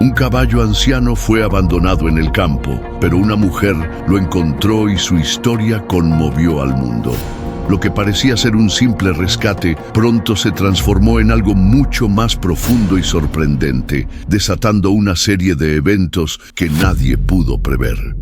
Un caballo anciano fue abandonado en el campo, pero una mujer lo encontró y su historia conmovió al mundo. Lo que parecía ser un simple rescate, pronto se transformó en algo mucho más profundo y sorprendente, desatando una serie de eventos que nadie pudo prever.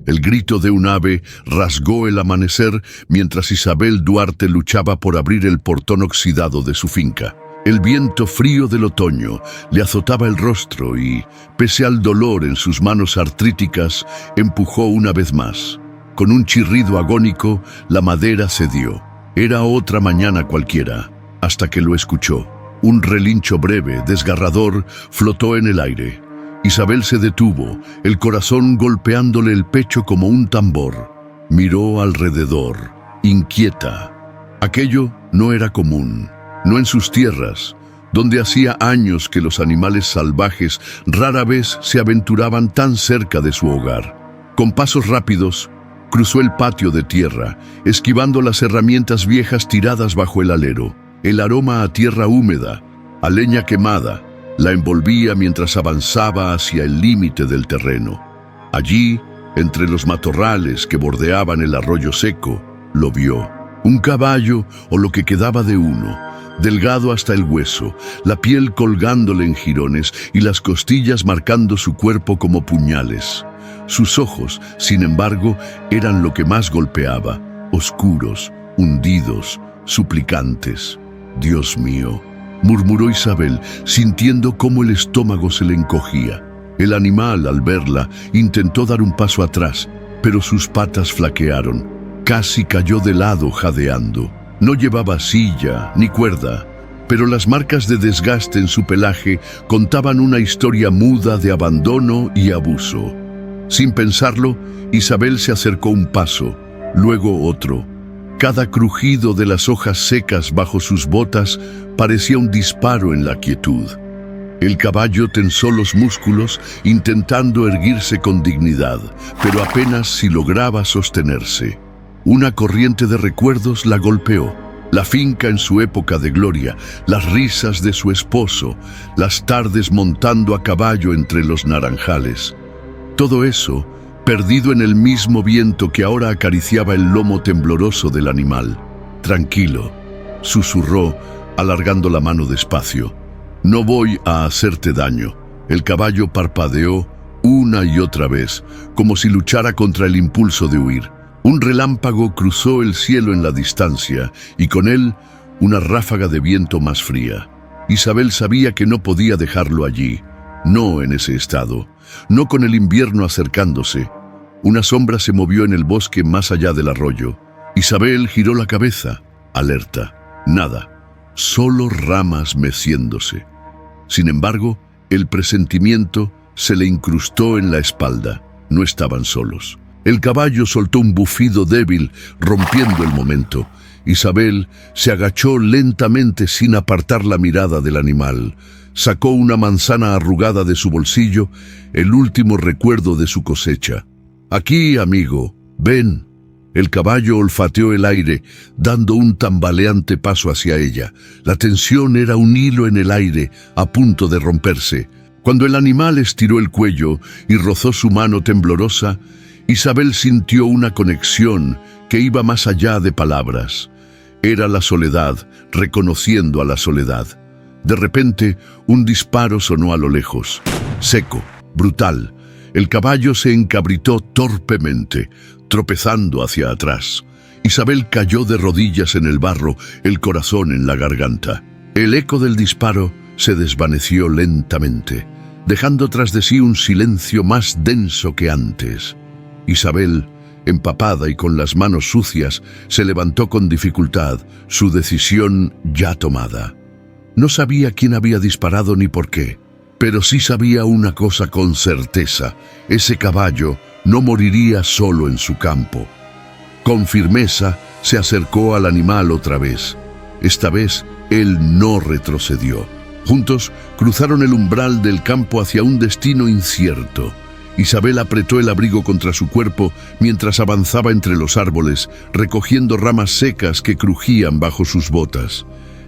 El grito de un ave rasgó el amanecer mientras Isabel Duarte luchaba por abrir el portón oxidado de su finca. El viento frío del otoño le azotaba el rostro y, pese al dolor en sus manos artríticas, empujó una vez más. Con un chirrido agónico, la madera cedió. Era otra mañana cualquiera, hasta que lo escuchó. Un relincho breve, desgarrador, flotó en el aire. Isabel se detuvo, el corazón golpeándole el pecho como un tambor. Miró alrededor, inquieta. Aquello no era común, no en sus tierras, donde hacía años que los animales salvajes rara vez se aventuraban tan cerca de su hogar. Con pasos rápidos, cruzó el patio de tierra, esquivando las herramientas viejas tiradas bajo el alero. El aroma a tierra húmeda, a leña quemada, la envolvía mientras avanzaba hacia el límite del terreno. Allí, entre los matorrales que bordeaban el arroyo seco, lo vio. Un caballo, o lo que quedaba de uno, delgado hasta el hueso, la piel colgándole en jirones y las costillas marcando su cuerpo como puñales. Sus ojos, sin embargo, eran lo que más golpeaba, oscuros, hundidos, suplicantes. «Dios mío», murmuró Isabel, sintiendo cómo el estómago se le encogía. El animal, al verla, intentó dar un paso atrás, pero sus patas flaquearon. Casi cayó de lado jadeando. No llevaba silla ni cuerda, pero las marcas de desgaste en su pelaje contaban una historia muda de abandono y abuso. Sin pensarlo, Isabel se acercó un paso, luego otro. Cada crujido de las hojas secas bajo sus botas parecía un disparo en la quietud. El caballo tensó los músculos intentando erguirse con dignidad, pero apenas si lograba sostenerse. Una corriente de recuerdos la golpeó. La finca en su época de gloria, las risas de su esposo, las tardes montando a caballo entre los naranjales. Todo eso, perdido en el mismo viento que ahora acariciaba el lomo tembloroso del animal. «Tranquilo», susurró, alargando la mano despacio. «No voy a hacerte daño». El caballo parpadeó una y otra vez, como si luchara contra el impulso de huir. Un relámpago cruzó el cielo en la distancia, y con él, una ráfaga de viento más fría. Isabel sabía que no podía dejarlo allí, no en ese estado, no con el invierno acercándose. Una sombra se movió en el bosque más allá del arroyo. Isabel giró la cabeza, alerta. Nada, solo ramas meciéndose. Sin embargo, el presentimiento se le incrustó en la espalda. No estaban solos. El caballo soltó un bufido débil, rompiendo el momento. Isabel se agachó lentamente sin apartar la mirada del animal. Sacó una manzana arrugada de su bolsillo, el último recuerdo de su cosecha. «Aquí, amigo, ven». El caballo olfateó el aire, dando un tambaleante paso hacia ella. La tensión era un hilo en el aire, a punto de romperse. Cuando el animal estiró el cuello y rozó su mano temblorosa, Isabel sintió una conexión que iba más allá de palabras. Era la soledad, reconociendo a la soledad. De repente, un disparo sonó a lo lejos. Seco, brutal. El caballo se encabritó torpemente, tropezando hacia atrás. Isabel cayó de rodillas en el barro, el corazón en la garganta. El eco del disparo se desvaneció lentamente, dejando tras de sí un silencio más denso que antes. Isabel, empapada y con las manos sucias, se levantó con dificultad, su decisión ya tomada. No sabía quién había disparado ni por qué, pero sí sabía una cosa con certeza: ese caballo no moriría solo en su campo. Con firmeza se acercó al animal otra vez. Esta vez él no retrocedió. Juntos cruzaron el umbral del campo hacia un destino incierto. Isabel apretó el abrigo contra su cuerpo mientras avanzaba entre los árboles, recogiendo ramas secas que crujían bajo sus botas.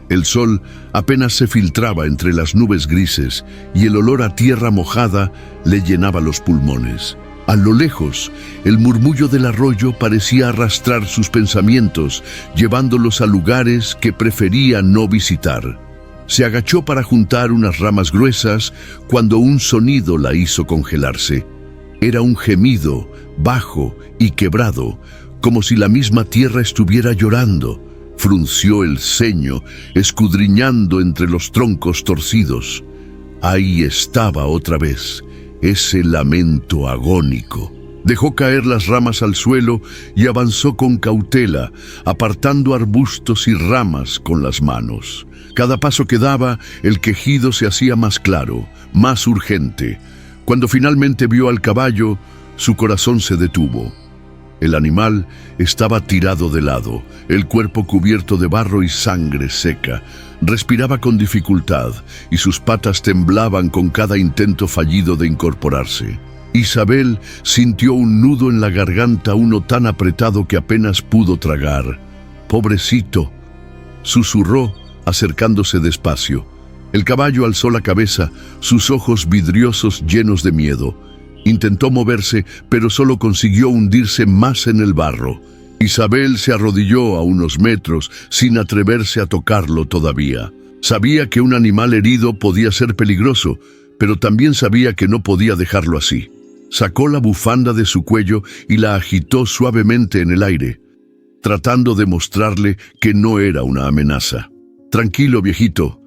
El sol apenas se filtraba entre las nubes grises y el olor a tierra mojada le llenaba los pulmones. A lo lejos, el murmullo del arroyo parecía arrastrar sus pensamientos, llevándolos a lugares que prefería no visitar. Se agachó para juntar unas ramas gruesas cuando un sonido la hizo congelarse. Era un gemido, bajo y quebrado, como si la misma tierra estuviera llorando. Frunció el ceño, escudriñando entre los troncos torcidos. Ahí estaba otra vez, ese lamento agónico. Dejó caer las ramas al suelo y avanzó con cautela, apartando arbustos y ramas con las manos. Cada paso que daba, el quejido se hacía más claro, más urgente. Cuando finalmente vio al caballo, su corazón se detuvo. El animal estaba tirado de lado, el cuerpo cubierto de barro y sangre seca. Respiraba con dificultad y sus patas temblaban con cada intento fallido de incorporarse. Isabel sintió un nudo en la garganta, uno tan apretado que apenas pudo tragar. «Pobrecito», susurró, acercándose despacio. El caballo alzó la cabeza, sus ojos vidriosos llenos de miedo. Intentó moverse, pero solo consiguió hundirse más en el barro. Isabel se arrodilló a unos metros, sin atreverse a tocarlo todavía. Sabía que un animal herido podía ser peligroso, pero también sabía que no podía dejarlo así. Sacó la bufanda de su cuello y la agitó suavemente en el aire, tratando de mostrarle que no era una amenaza. «Tranquilo, viejito,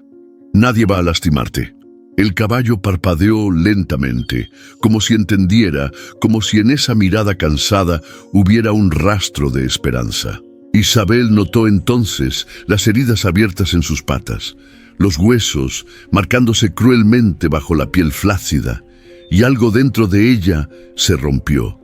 nadie va a lastimarte». El caballo parpadeó lentamente, como si entendiera, como si en esa mirada cansada hubiera un rastro de esperanza. Isabel notó entonces las heridas abiertas en sus patas, los huesos marcándose cruelmente bajo la piel flácida, y algo dentro de ella se rompió.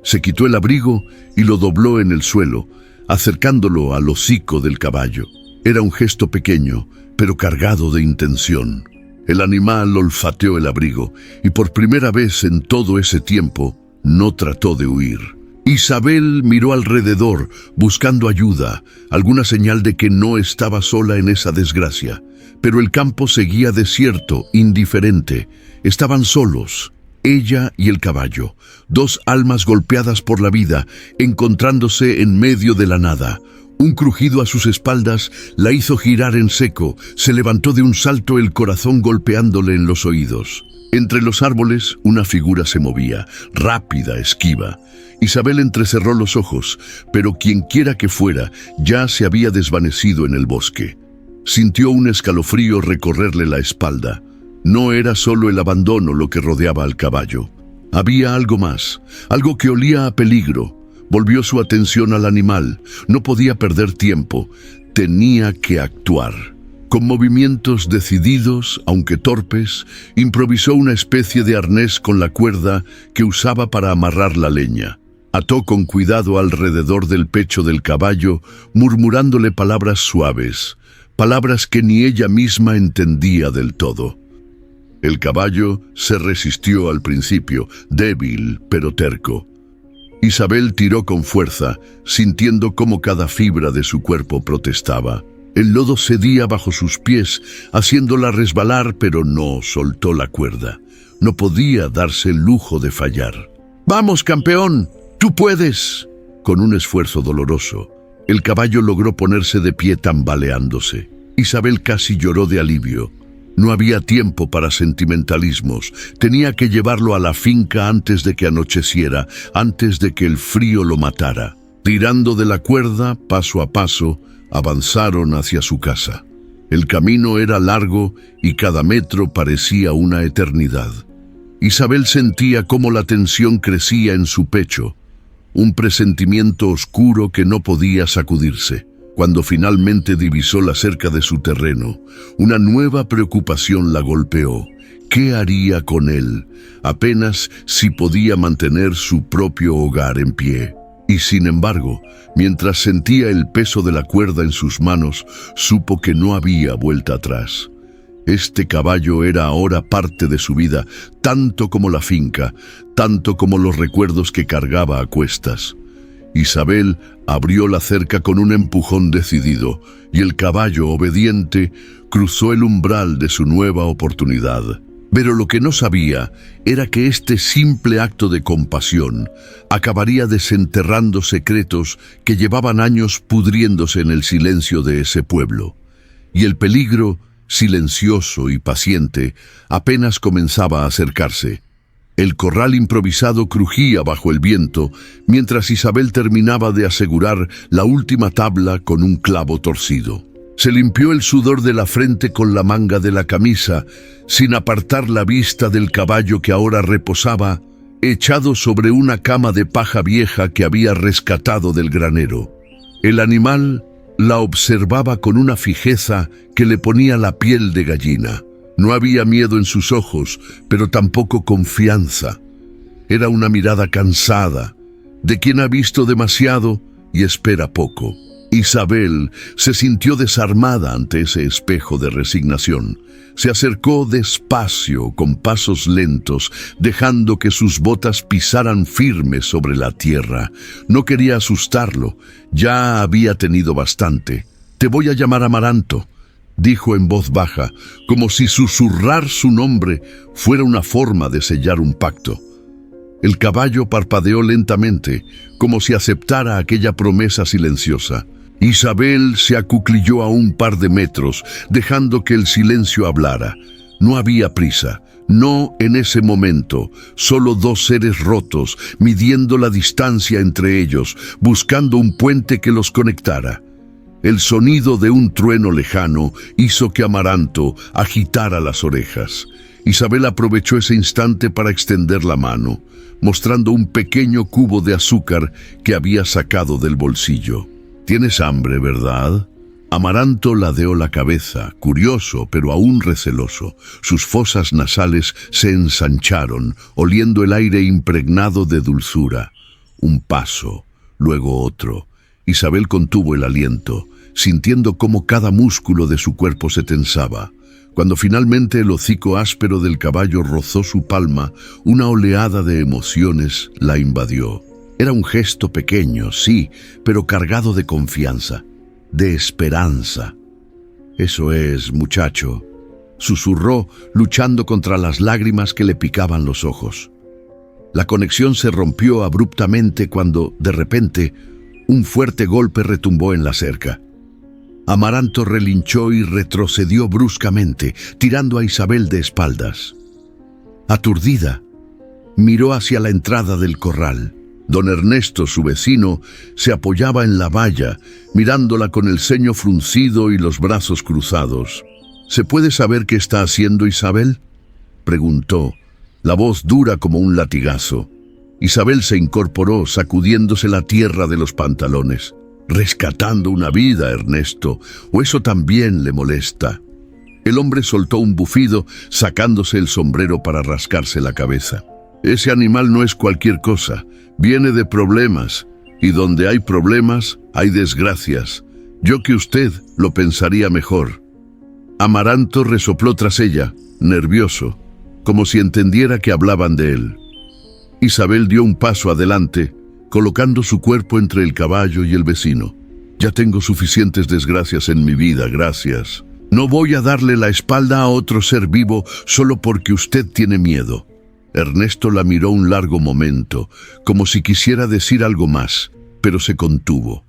Se quitó el abrigo y lo dobló en el suelo, acercándolo al hocico del caballo. Era un gesto pequeño, pero cargado de intención. El animal olfateó el abrigo y por primera vez en todo ese tiempo no trató de huir. Isabel miró alrededor buscando ayuda, alguna señal de que no estaba sola en esa desgracia. Pero el campo seguía desierto, indiferente. Estaban solos, ella y el caballo, dos almas golpeadas por la vida, encontrándose en medio de la nada. Un crujido a sus espaldas la hizo girar en seco. Se levantó de un salto, el corazón golpeándole en los oídos. Entre los árboles, una figura se movía, rápida, esquiva. Isabel entrecerró los ojos, pero quienquiera que fuera, ya se había desvanecido en el bosque. Sintió un escalofrío recorrerle la espalda. No era solo el abandono lo que rodeaba al caballo. Había algo más, algo que olía a peligro. Volvió su atención al animal. No podía perder tiempo. Tenía que actuar. Con movimientos decididos, aunque torpes, improvisó una especie de arnés con la cuerda que usaba para amarrar la leña. Ató con cuidado alrededor del pecho del caballo, murmurándole palabras suaves, palabras que ni ella misma entendía del todo. El caballo se resistió al principio, débil pero terco. Isabel tiró con fuerza, sintiendo cómo cada fibra de su cuerpo protestaba. El lodo cedía bajo sus pies, haciéndola resbalar, pero no soltó la cuerda. No podía darse el lujo de fallar. «¡Vamos, campeón! ¡Tú puedes!». Con un esfuerzo doloroso, el caballo logró ponerse de pie tambaleándose. Isabel casi lloró de alivio. No había tiempo para sentimentalismos. Tenía que llevarlo a la finca antes de que anocheciera, antes de que el frío lo matara. Tirando de la cuerda, paso a paso, avanzaron hacia su casa. El camino era largo y cada metro parecía una eternidad. Isabel sentía cómo la tensión crecía en su pecho, un presentimiento oscuro que no podía sacudirse. Cuando finalmente divisó la cerca de su terreno, una nueva preocupación la golpeó. ¿Qué haría con él? Apenas si podía mantener su propio hogar en pie. Y sin embargo, mientras sentía el peso de la cuerda en sus manos, supo que no había vuelta atrás. Este caballo era ahora parte de su vida, tanto como la finca, tanto como los recuerdos que cargaba a cuestas. Isabel abrió la cerca con un empujón decidido, y el caballo, obediente, cruzó el umbral de su nueva oportunidad. Pero lo que no sabía era que este simple acto de compasión acabaría desenterrando secretos que llevaban años pudriéndose en el silencio de ese pueblo. Y el peligro, silencioso y paciente, apenas comenzaba a acercarse. El corral improvisado crujía bajo el viento, mientras Isabel terminaba de asegurar la última tabla con un clavo torcido. Se limpió el sudor de la frente con la manga de la camisa, sin apartar la vista del caballo que ahora reposaba, echado sobre una cama de paja vieja que había rescatado del granero. El animal la observaba con una fijeza que le ponía la piel de gallina. No había miedo en sus ojos, pero tampoco confianza. Era una mirada cansada, de quien ha visto demasiado y espera poco. Isabel se sintió desarmada ante ese espejo de resignación. Se acercó despacio, con pasos lentos, dejando que sus botas pisaran firmes sobre la tierra. No quería asustarlo, ya había tenido bastante. «Te voy a llamar Amaranto», dijo en voz baja, como si susurrar su nombre fuera una forma de sellar un pacto. El caballo parpadeó lentamente, como si aceptara aquella promesa silenciosa. Isabel se acuclilló a un par de metros, dejando que el silencio hablara. No había prisa, no en ese momento, solo dos seres rotos, midiendo la distancia entre ellos, buscando un puente que los conectara. El sonido de un trueno lejano hizo que Amaranto agitara las orejas. Isabel aprovechó ese instante para extender la mano, mostrando un pequeño cubo de azúcar que había sacado del bolsillo. «¿Tienes hambre, verdad?» Amaranto ladeó la cabeza, curioso pero aún receloso. Sus fosas nasales se ensancharon, oliendo el aire impregnado de dulzura. Un paso, luego otro. Isabel contuvo el aliento, sintiendo cómo cada músculo de su cuerpo se tensaba. Cuando finalmente el hocico áspero del caballo rozó su palma, una oleada de emociones la invadió. Era un gesto pequeño, sí, pero cargado de confianza, de esperanza. «Eso es, muchacho», susurró, luchando contra las lágrimas que le picaban los ojos. La conexión se rompió abruptamente cuando, de repente, un fuerte golpe retumbó en la cerca. Amaranto relinchó y retrocedió bruscamente, tirando a Isabel de espaldas. Aturdida, miró hacia la entrada del corral. Don Ernesto, su vecino, se apoyaba en la valla, mirándola con el ceño fruncido y los brazos cruzados. «¿Se puede saber qué está haciendo Isabel?», preguntó, la voz dura como un latigazo. Isabel se incorporó, sacudiéndose la tierra de los pantalones. «Rescatando una vida, Ernesto, o eso también le molesta». El hombre soltó un bufido, sacándose el sombrero para rascarse la cabeza. «Ese animal no es cualquier cosa. Viene de problemas, y donde hay problemas, hay desgracias. Yo que usted lo pensaría mejor». Amaranto resopló tras ella, nervioso, como si entendiera que hablaban de él. Isabel dio un paso adelante, colocando su cuerpo entre el caballo y el vecino. «Ya tengo suficientes desgracias en mi vida, gracias. No voy a darle la espalda a otro ser vivo solo porque usted tiene miedo». Ernesto la miró un largo momento, como si quisiera decir algo más, pero se contuvo.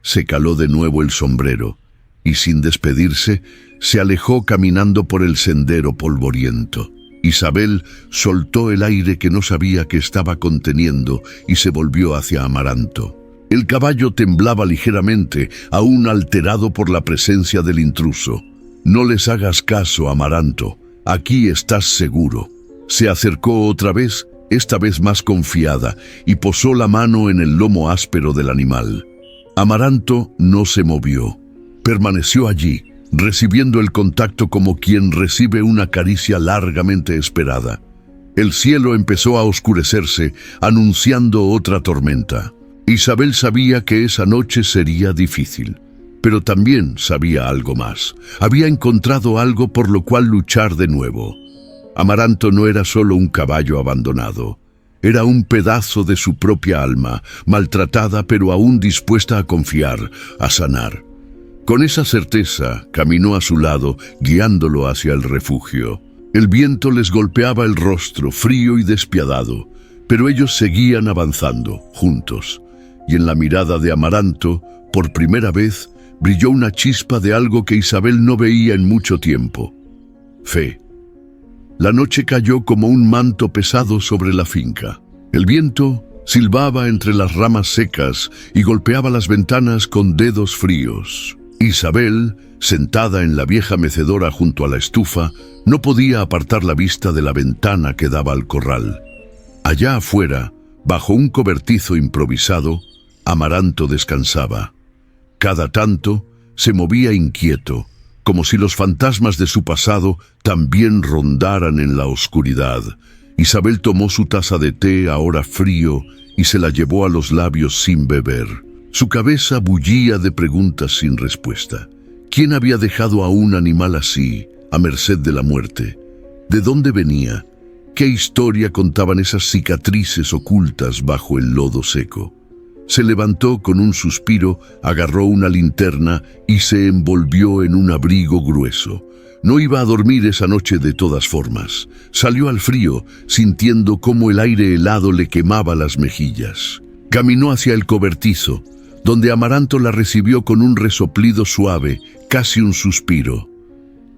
Se caló de nuevo el sombrero, y sin despedirse, se alejó caminando por el sendero polvoriento. Isabel soltó el aire que no sabía que estaba conteniendo y se volvió hacia Amaranto. El caballo temblaba ligeramente, aún alterado por la presencia del intruso. «No les hagas caso, Amaranto. Aquí estás seguro». Se acercó otra vez, esta vez más confiada, y posó la mano en el lomo áspero del animal. Amaranto no se movió. Permaneció allí, recibiendo el contacto como quien recibe una caricia largamente esperada. El cielo empezó a oscurecerse, anunciando otra tormenta. Isabel sabía que esa noche sería difícil, pero también sabía algo más. Había encontrado algo por lo cual luchar de nuevo. Amaranto no era solo un caballo abandonado. Era un pedazo de su propia alma, maltratada pero aún dispuesta a confiar, a sanar. Con esa certeza, caminó a su lado, guiándolo hacia el refugio. El viento les golpeaba el rostro, frío y despiadado, pero ellos seguían avanzando, juntos. Y en la mirada de Amaranto, por primera vez, brilló una chispa de algo que Isabel no veía en mucho tiempo: fe. La noche cayó como un manto pesado sobre la finca. El viento silbaba entre las ramas secas y golpeaba las ventanas con dedos fríos. Isabel, sentada en la vieja mecedora junto a la estufa, no podía apartar la vista de la ventana que daba al corral. Allá afuera, bajo un cobertizo improvisado, Amaranto descansaba. Cada tanto se movía inquieto, como si los fantasmas de su pasado también rondaran en la oscuridad. Isabel tomó su taza de té, ahora frío, y se la llevó a los labios sin beber. Su cabeza bullía de preguntas sin respuesta. ¿Quién había dejado a un animal así, a merced de la muerte? ¿De dónde venía? ¿Qué historia contaban esas cicatrices ocultas bajo el lodo seco? Se levantó con un suspiro, agarró una linterna y se envolvió en un abrigo grueso. No iba a dormir esa noche de todas formas. Salió al frío, sintiendo cómo el aire helado le quemaba las mejillas. Caminó hacia el cobertizo, donde Amaranto la recibió con un resoplido suave, casi un suspiro.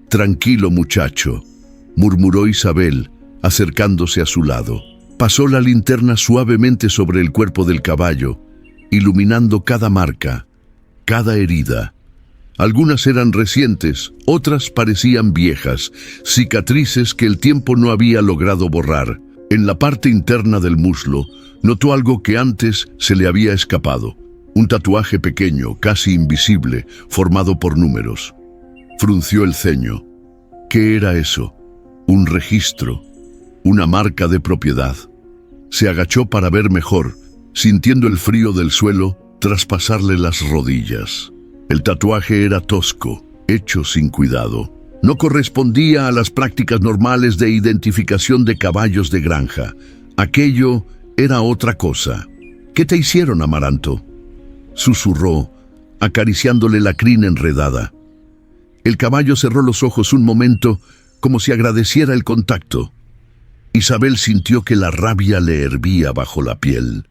«Tranquilo, muchacho», murmuró Isabel, acercándose a su lado. Pasó la linterna suavemente sobre el cuerpo del caballo, iluminando cada marca, cada herida. Algunas eran recientes, otras parecían viejas, cicatrices que el tiempo no había logrado borrar. En la parte interna del muslo, notó algo que antes se le había escapado. Un tatuaje pequeño, casi invisible, formado por números. Frunció el ceño. ¿Qué era eso? Un registro, una marca de propiedad. Se agachó para ver mejor, sintiendo el frío del suelo traspasarle las rodillas. El tatuaje era tosco, hecho sin cuidado. No correspondía a las prácticas normales de identificación de caballos de granja. Aquello era otra cosa. «¿Qué te hicieron, Amaranto?», susurró, acariciándole la crin enredada. El caballo cerró los ojos un momento, como si agradeciera el contacto. Isabel sintió que la rabia le hervía bajo la piel.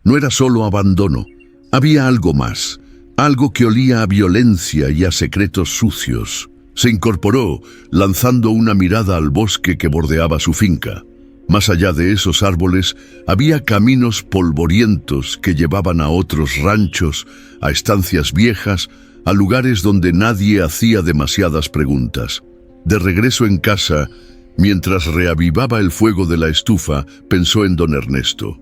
No era solo abandono, había algo más, algo que olía a violencia y a secretos sucios. Se incorporó, lanzando una mirada al bosque que bordeaba su finca. Más allá de esos árboles, había caminos polvorientos que llevaban a otros ranchos, a estancias viejas, a lugares donde nadie hacía demasiadas preguntas. De regreso en casa, mientras reavivaba el fuego de la estufa, pensó en don Ernesto.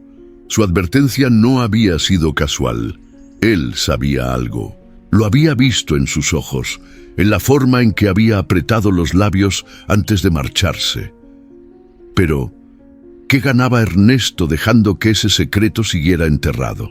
Su advertencia no había sido casual. Él sabía algo. Lo había visto en sus ojos, en la forma en que había apretado los labios antes de marcharse. Pero, ¿qué ganaba Ernesto dejando que ese secreto siguiera enterrado?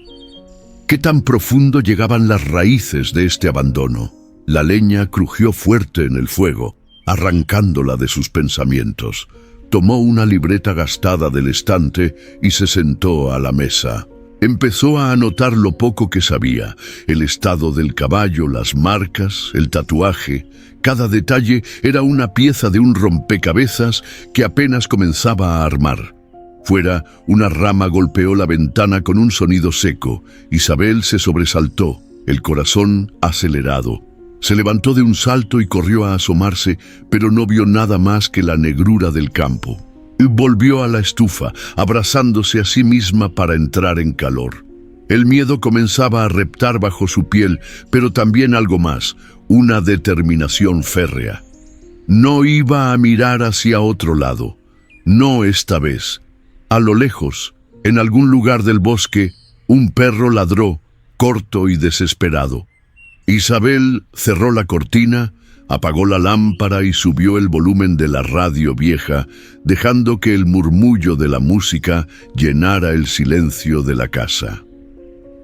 ¿Qué tan profundo llegaban las raíces de este abandono? La leña crujió fuerte en el fuego, arrancándola de sus pensamientos. Tomó una libreta gastada del estante y se sentó a la mesa. Empezó a anotar lo poco que sabía, el estado del caballo, las marcas, el tatuaje. Cada detalle era una pieza de un rompecabezas que apenas comenzaba a armar. Fuera, una rama golpeó la ventana con un sonido seco. Isabel se sobresaltó, el corazón acelerado. Se levantó de un salto y corrió a asomarse, pero no vio nada más que la negrura del campo. Volvió a la estufa, abrazándose a sí misma para entrar en calor. El miedo comenzaba a reptar bajo su piel, pero también algo más, una determinación férrea. No iba a mirar hacia otro lado, no esta vez. A lo lejos, en algún lugar del bosque, un perro ladró, corto y desesperado. Isabel cerró la cortina, apagó la lámpara y subió el volumen de la radio vieja, dejando que el murmullo de la música llenara el silencio de la casa.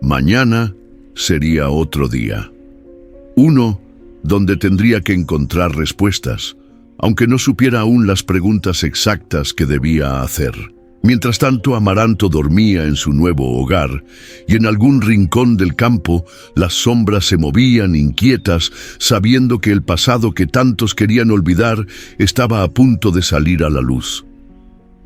Mañana sería otro día. Uno donde tendría que encontrar respuestas, aunque no supiera aún las preguntas exactas que debía hacer. Mientras tanto, Amaranto dormía en su nuevo hogar, y en algún rincón del campo las sombras se movían inquietas, sabiendo que el pasado que tantos querían olvidar estaba a punto de salir a la luz.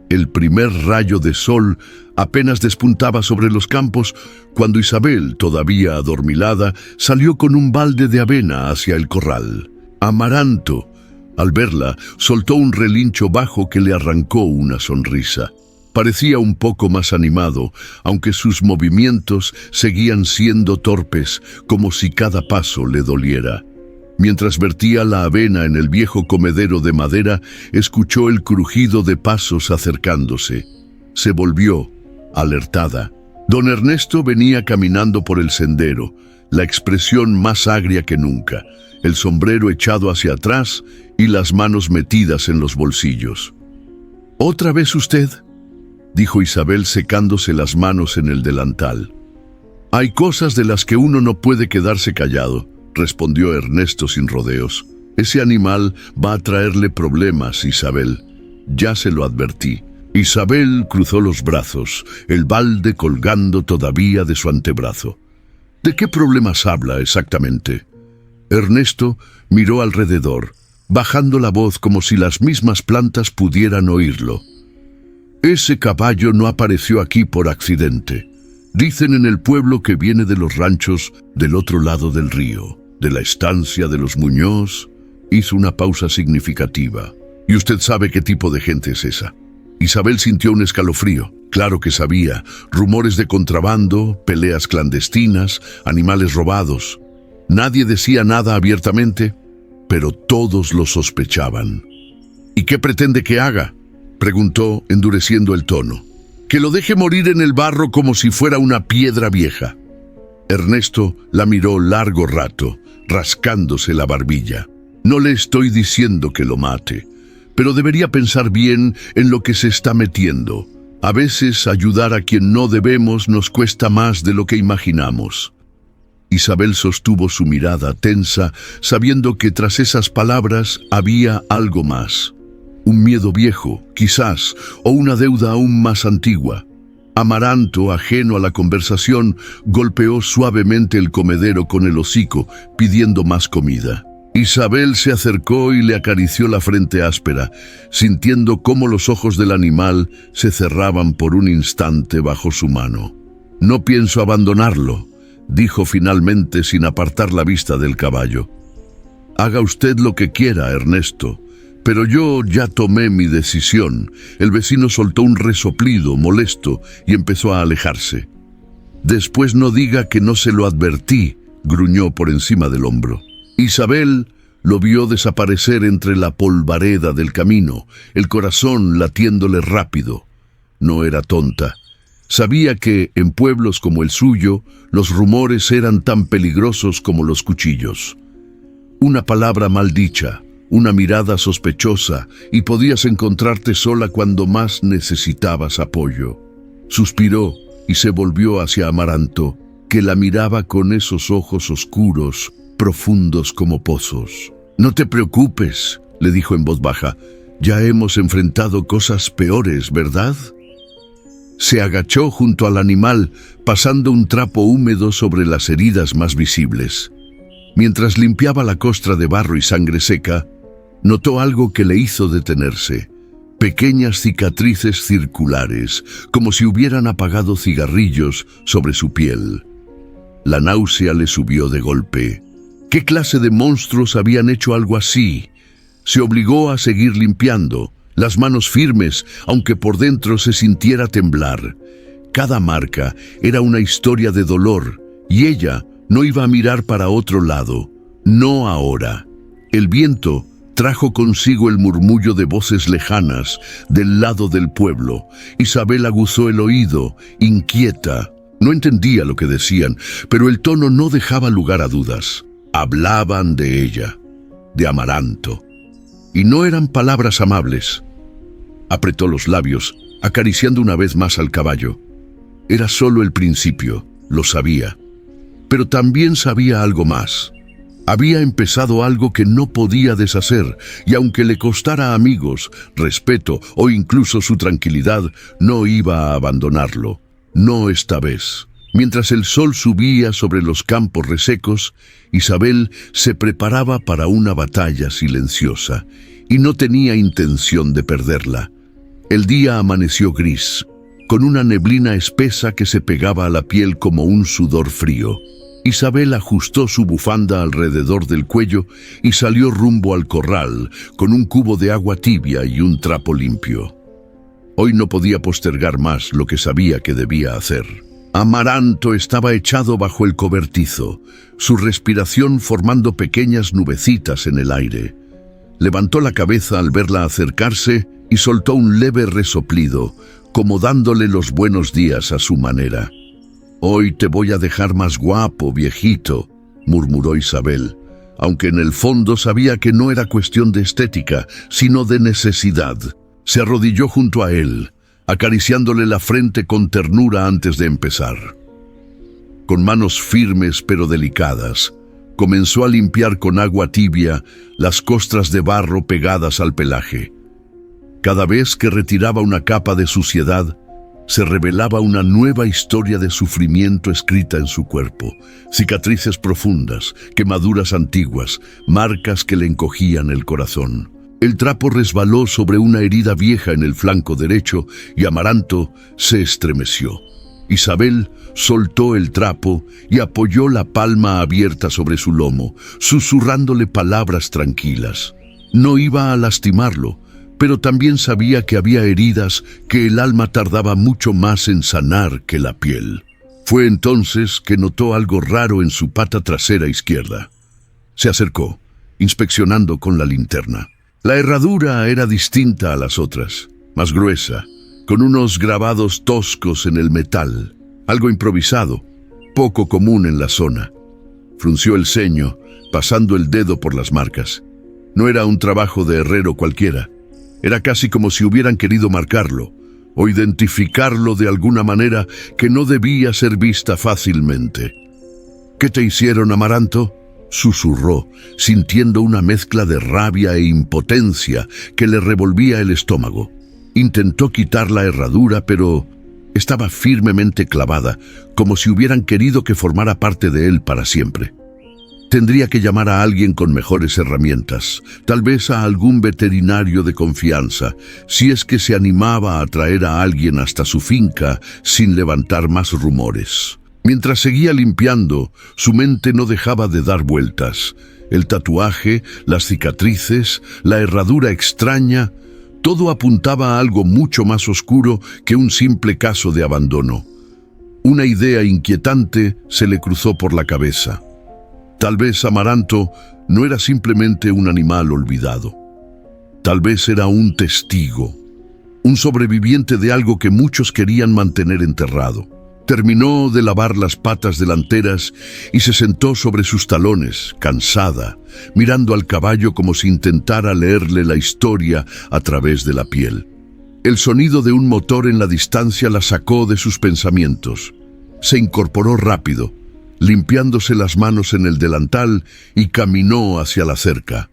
El primer rayo de sol apenas despuntaba sobre los campos cuando Isabel, todavía adormilada, salió con un balde de avena hacia el corral. Amaranto, al verla, soltó un relincho bajo que le arrancó una sonrisa. Parecía un poco más animado, aunque sus movimientos seguían siendo torpes, como si cada paso le doliera. Mientras vertía la avena en el viejo comedero de madera, escuchó el crujido de pasos acercándose. Se volvió, alertada. Don Ernesto venía caminando por el sendero, la expresión más agria que nunca, el sombrero echado hacia atrás y las manos metidas en los bolsillos. «¿Otra vez usted?», dijo Isabel secándose las manos en el delantal. «Hay cosas de las que uno no puede quedarse callado», respondió Ernesto sin rodeos. «Ese animal va a traerle problemas, Isabel. Ya se lo advertí». Isabel cruzó los brazos, el balde colgando todavía de su antebrazo. «¿De qué problemas habla exactamente?». Ernesto miró alrededor, bajando la voz como si las mismas plantas pudieran oírlo. «Ese caballo no apareció aquí por accidente. Dicen en el pueblo que viene de los ranchos del otro lado del río, de la estancia de los Muñoz». Hizo una pausa significativa. «¿Y usted sabe qué tipo de gente es esa?». Isabel sintió un escalofrío. Claro que sabía. Rumores de contrabando, peleas clandestinas, animales robados. Nadie decía nada abiertamente, pero todos lo sospechaban. «¿Y qué pretende que haga?», preguntó, endureciendo el tono. «Que lo deje morir en el barro como si fuera una piedra vieja». Ernesto la miró largo rato, rascándose la barbilla. «No le estoy diciendo que lo mate, pero debería pensar bien en lo que se está metiendo. A veces ayudar a quien no debemos nos cuesta más de lo que imaginamos». Isabel sostuvo su mirada tensa, sabiendo que tras esas palabras había algo más. Un miedo viejo, quizás, o una deuda aún más antigua. Amaranto, ajeno a la conversación, golpeó suavemente el comedero con el hocico, pidiendo más comida. Isabel se acercó y le acarició la frente áspera, sintiendo cómo los ojos del animal se cerraban por un instante bajo su mano. «No pienso abandonarlo», dijo finalmente sin apartar la vista del caballo. «Haga usted lo que quiera, Ernesto, pero yo ya tomé mi decisión». El vecino soltó un resoplido molesto y empezó a alejarse. «Después no diga que no se lo advertí», gruñó por encima del hombro. Isabel lo vio desaparecer entre la polvareda del camino, el corazón latiéndole rápido. No era tonta. Sabía que, en pueblos como el suyo, los rumores eran tan peligrosos como los cuchillos. Una palabra maldicha, una mirada sospechosa, y podías encontrarte sola cuando más necesitabas apoyo. Suspiró y se volvió hacia Amaranto, que la miraba con esos ojos oscuros, profundos como pozos. «No te preocupes», le dijo en voz baja. «Ya hemos enfrentado cosas peores, ¿verdad?». Se agachó junto al animal, pasando un trapo húmedo sobre las heridas más visibles. Mientras limpiaba la costra de barro y sangre seca, notó algo que le hizo detenerse. Pequeñas cicatrices circulares, como si hubieran apagado cigarrillos sobre su piel. La náusea le subió de golpe. ¿Qué clase de monstruos habían hecho algo así? Se obligó a seguir limpiando, las manos firmes, aunque por dentro se sintiera temblar. Cada marca era una historia de dolor, y ella no iba a mirar para otro lado. No ahora. El viento trajo consigo el murmullo de voces lejanas del lado del pueblo. Isabel aguzó el oído, inquieta. No entendía lo que decían, pero el tono no dejaba lugar a dudas. Hablaban de ella, de Amaranto. Y no eran palabras amables. Apretó los labios, acariciando una vez más al caballo. Era solo el principio, lo sabía. Pero también sabía algo más. Había empezado algo que no podía deshacer, y aunque le costara amigos, respeto o incluso su tranquilidad, no iba a abandonarlo. No esta vez. Mientras el sol subía sobre los campos resecos, Isabel se preparaba para una batalla silenciosa, y no tenía intención de perderla. El día amaneció gris, con una neblina espesa que se pegaba a la piel como un sudor frío. Isabel ajustó su bufanda alrededor del cuello y salió rumbo al corral, con un cubo de agua tibia y un trapo limpio. Hoy no podía postergar más lo que sabía que debía hacer. Amaranto estaba echado bajo el cobertizo, su respiración formando pequeñas nubecitas en el aire. Levantó la cabeza al verla acercarse y soltó un leve resoplido, como dándole los buenos días a su manera. «Hoy te voy a dejar más guapo, viejito», murmuró Isabel, aunque en el fondo sabía que no era cuestión de estética, sino de necesidad. Se arrodilló junto a él, acariciándole la frente con ternura antes de empezar. Con manos firmes pero delicadas, comenzó a limpiar con agua tibia las costras de barro pegadas al pelaje. Cada vez que retiraba una capa de suciedad, se revelaba una nueva historia de sufrimiento escrita en su cuerpo. Cicatrices profundas, quemaduras antiguas, marcas que le encogían el corazón. El trapo resbaló sobre una herida vieja en el flanco derecho y Amaranto se estremeció. Isabel soltó el trapo y apoyó la palma abierta sobre su lomo, susurrándole palabras tranquilas. No iba a lastimarlo, pero también sabía que había heridas que el alma tardaba mucho más en sanar que la piel. Fue entonces que notó algo raro en su pata trasera izquierda. Se acercó, inspeccionando con la linterna. La herradura era distinta a las otras, más gruesa, con unos grabados toscos en el metal, algo improvisado, poco común en la zona. Frunció el ceño, pasando el dedo por las marcas. No era un trabajo de herrero cualquiera. Era casi como si hubieran querido marcarlo, o identificarlo de alguna manera que no debía ser vista fácilmente. «¿Qué te hicieron, Amaranto?», susurró, sintiendo una mezcla de rabia e impotencia que le revolvía el estómago. Intentó quitar la herradura, pero estaba firmemente clavada, como si hubieran querido que formara parte de él para siempre. Tendría que llamar a alguien con mejores herramientas, tal vez a algún veterinario de confianza, si es que se animaba a traer a alguien hasta su finca sin levantar más rumores. Mientras seguía limpiando, su mente no dejaba de dar vueltas. El tatuaje, las cicatrices, la herradura extraña, todo apuntaba a algo mucho más oscuro que un simple caso de abandono. Una idea inquietante se le cruzó por la cabeza. Tal vez Amaranto no era simplemente un animal olvidado. Tal vez era un testigo, un sobreviviente de algo que muchos querían mantener enterrado. Terminó de lavar las patas delanteras y se sentó sobre sus talones, cansada, mirando al caballo como si intentara leerle la historia a través de la piel. El sonido de un motor en la distancia la sacó de sus pensamientos. Se incorporó rápido, limpiándose las manos en el delantal, y caminó hacia la cerca.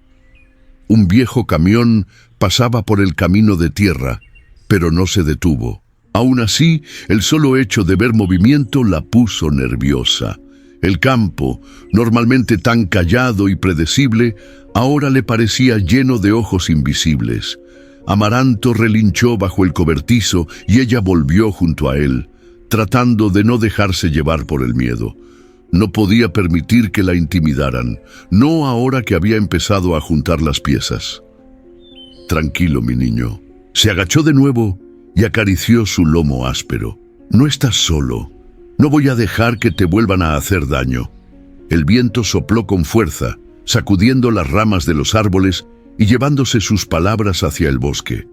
Un viejo camión pasaba por el camino de tierra, pero no se detuvo. Aún así, el solo hecho de ver movimiento la puso nerviosa. El campo, normalmente tan callado y predecible, ahora le parecía lleno de ojos invisibles. Amaranto relinchó bajo el cobertizo y ella volvió junto a él, tratando de no dejarse llevar por el miedo. No podía permitir que la intimidaran, no ahora que había empezado a juntar las piezas. «Tranquilo, mi niño». Se agachó de nuevo y acarició su lomo áspero. «No estás solo. No voy a dejar que te vuelvan a hacer daño». El viento sopló con fuerza, sacudiendo las ramas de los árboles y llevándose sus palabras hacia el bosque.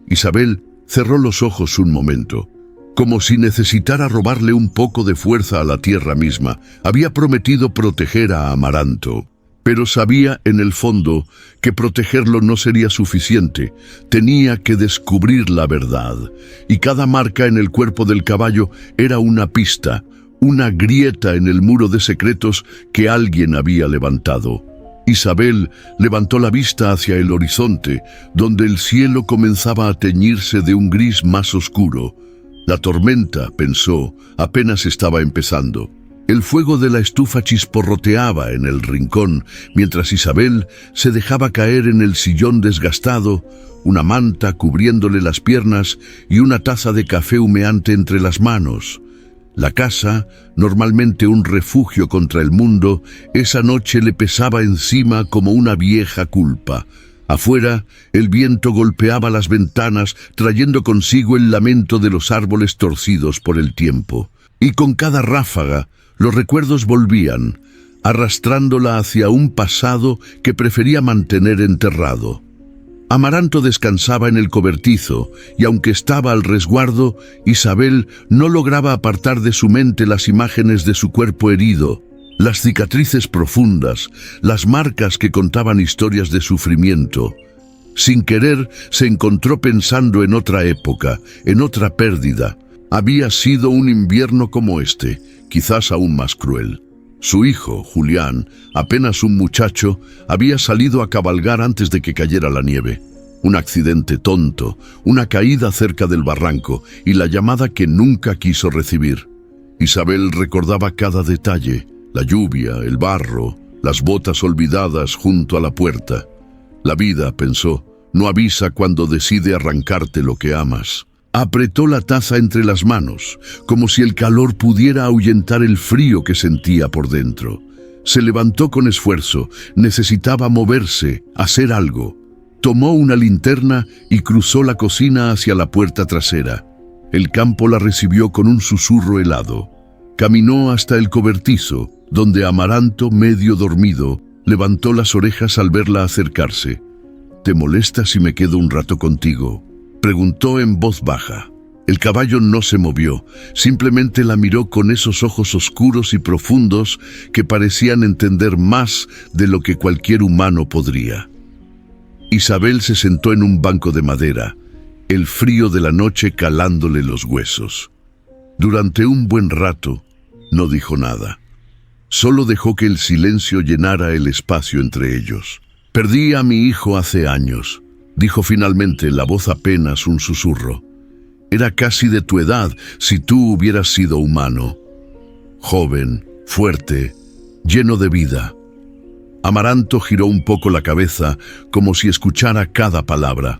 Isabel cerró los ojos un momento, como si necesitara robarle un poco de fuerza a la tierra misma. Había prometido proteger a Amaranto, pero sabía en el fondo que protegerlo no sería suficiente. Tenía que descubrir la verdad, y cada marca en el cuerpo del caballo era una pista, una grieta en el muro de secretos que alguien había levantado. Isabel levantó la vista hacia el horizonte, donde el cielo comenzaba a teñirse de un gris más oscuro. La tormenta, pensó, apenas estaba empezando. El fuego de la estufa chisporroteaba en el rincón, mientras Isabel se dejaba caer en el sillón desgastado, una manta cubriéndole las piernas y una taza de café humeante entre las manos. La casa, normalmente un refugio contra el mundo, esa noche le pesaba encima como una vieja culpa. Afuera, el viento golpeaba las ventanas, trayendo consigo el lamento de los árboles torcidos por el tiempo. Y con cada ráfaga, los recuerdos volvían, arrastrándola hacia un pasado que prefería mantener enterrado. Amaranto descansaba en el cobertizo, y aunque estaba al resguardo, Isabel no lograba apartar de su mente las imágenes de su cuerpo herido, las cicatrices profundas, las marcas que contaban historias de sufrimiento. Sin querer, se encontró pensando en otra época, en otra pérdida. Había sido un invierno como este, quizás aún más cruel. Su hijo, Julián, apenas un muchacho, había salido a cabalgar antes de que cayera la nieve. Un accidente tonto, una caída cerca del barranco y la llamada que nunca quiso recibir. Isabel recordaba cada detalle, la lluvia, el barro, las botas olvidadas junto a la puerta. La vida, pensó, no avisa cuando decide arrancarte lo que amas. Apretó la taza entre las manos, como si el calor pudiera ahuyentar el frío que sentía por dentro. Se levantó con esfuerzo, necesitaba moverse, hacer algo. Tomó una linterna y cruzó la cocina hacia la puerta trasera. El campo la recibió con un susurro helado. Caminó hasta el cobertizo, donde Amaranto, medio dormido, levantó las orejas al verla acercarse. «¿Te molesta si me quedo un rato contigo?», preguntó en voz baja. El caballo no se movió, simplemente la miró con esos ojos oscuros y profundos que parecían entender más de lo que cualquier humano podría. Isabel se sentó en un banco de madera, el frío de la noche calándole los huesos. Durante un buen rato, no dijo nada. Solo dejó que el silencio llenara el espacio entre ellos. «Perdí a mi hijo hace años», dijo finalmente, la voz apenas un susurro. «Era casi de tu edad si tú hubieras sido humano. Joven, fuerte, lleno de vida». Amaranto giró un poco la cabeza, como si escuchara cada palabra.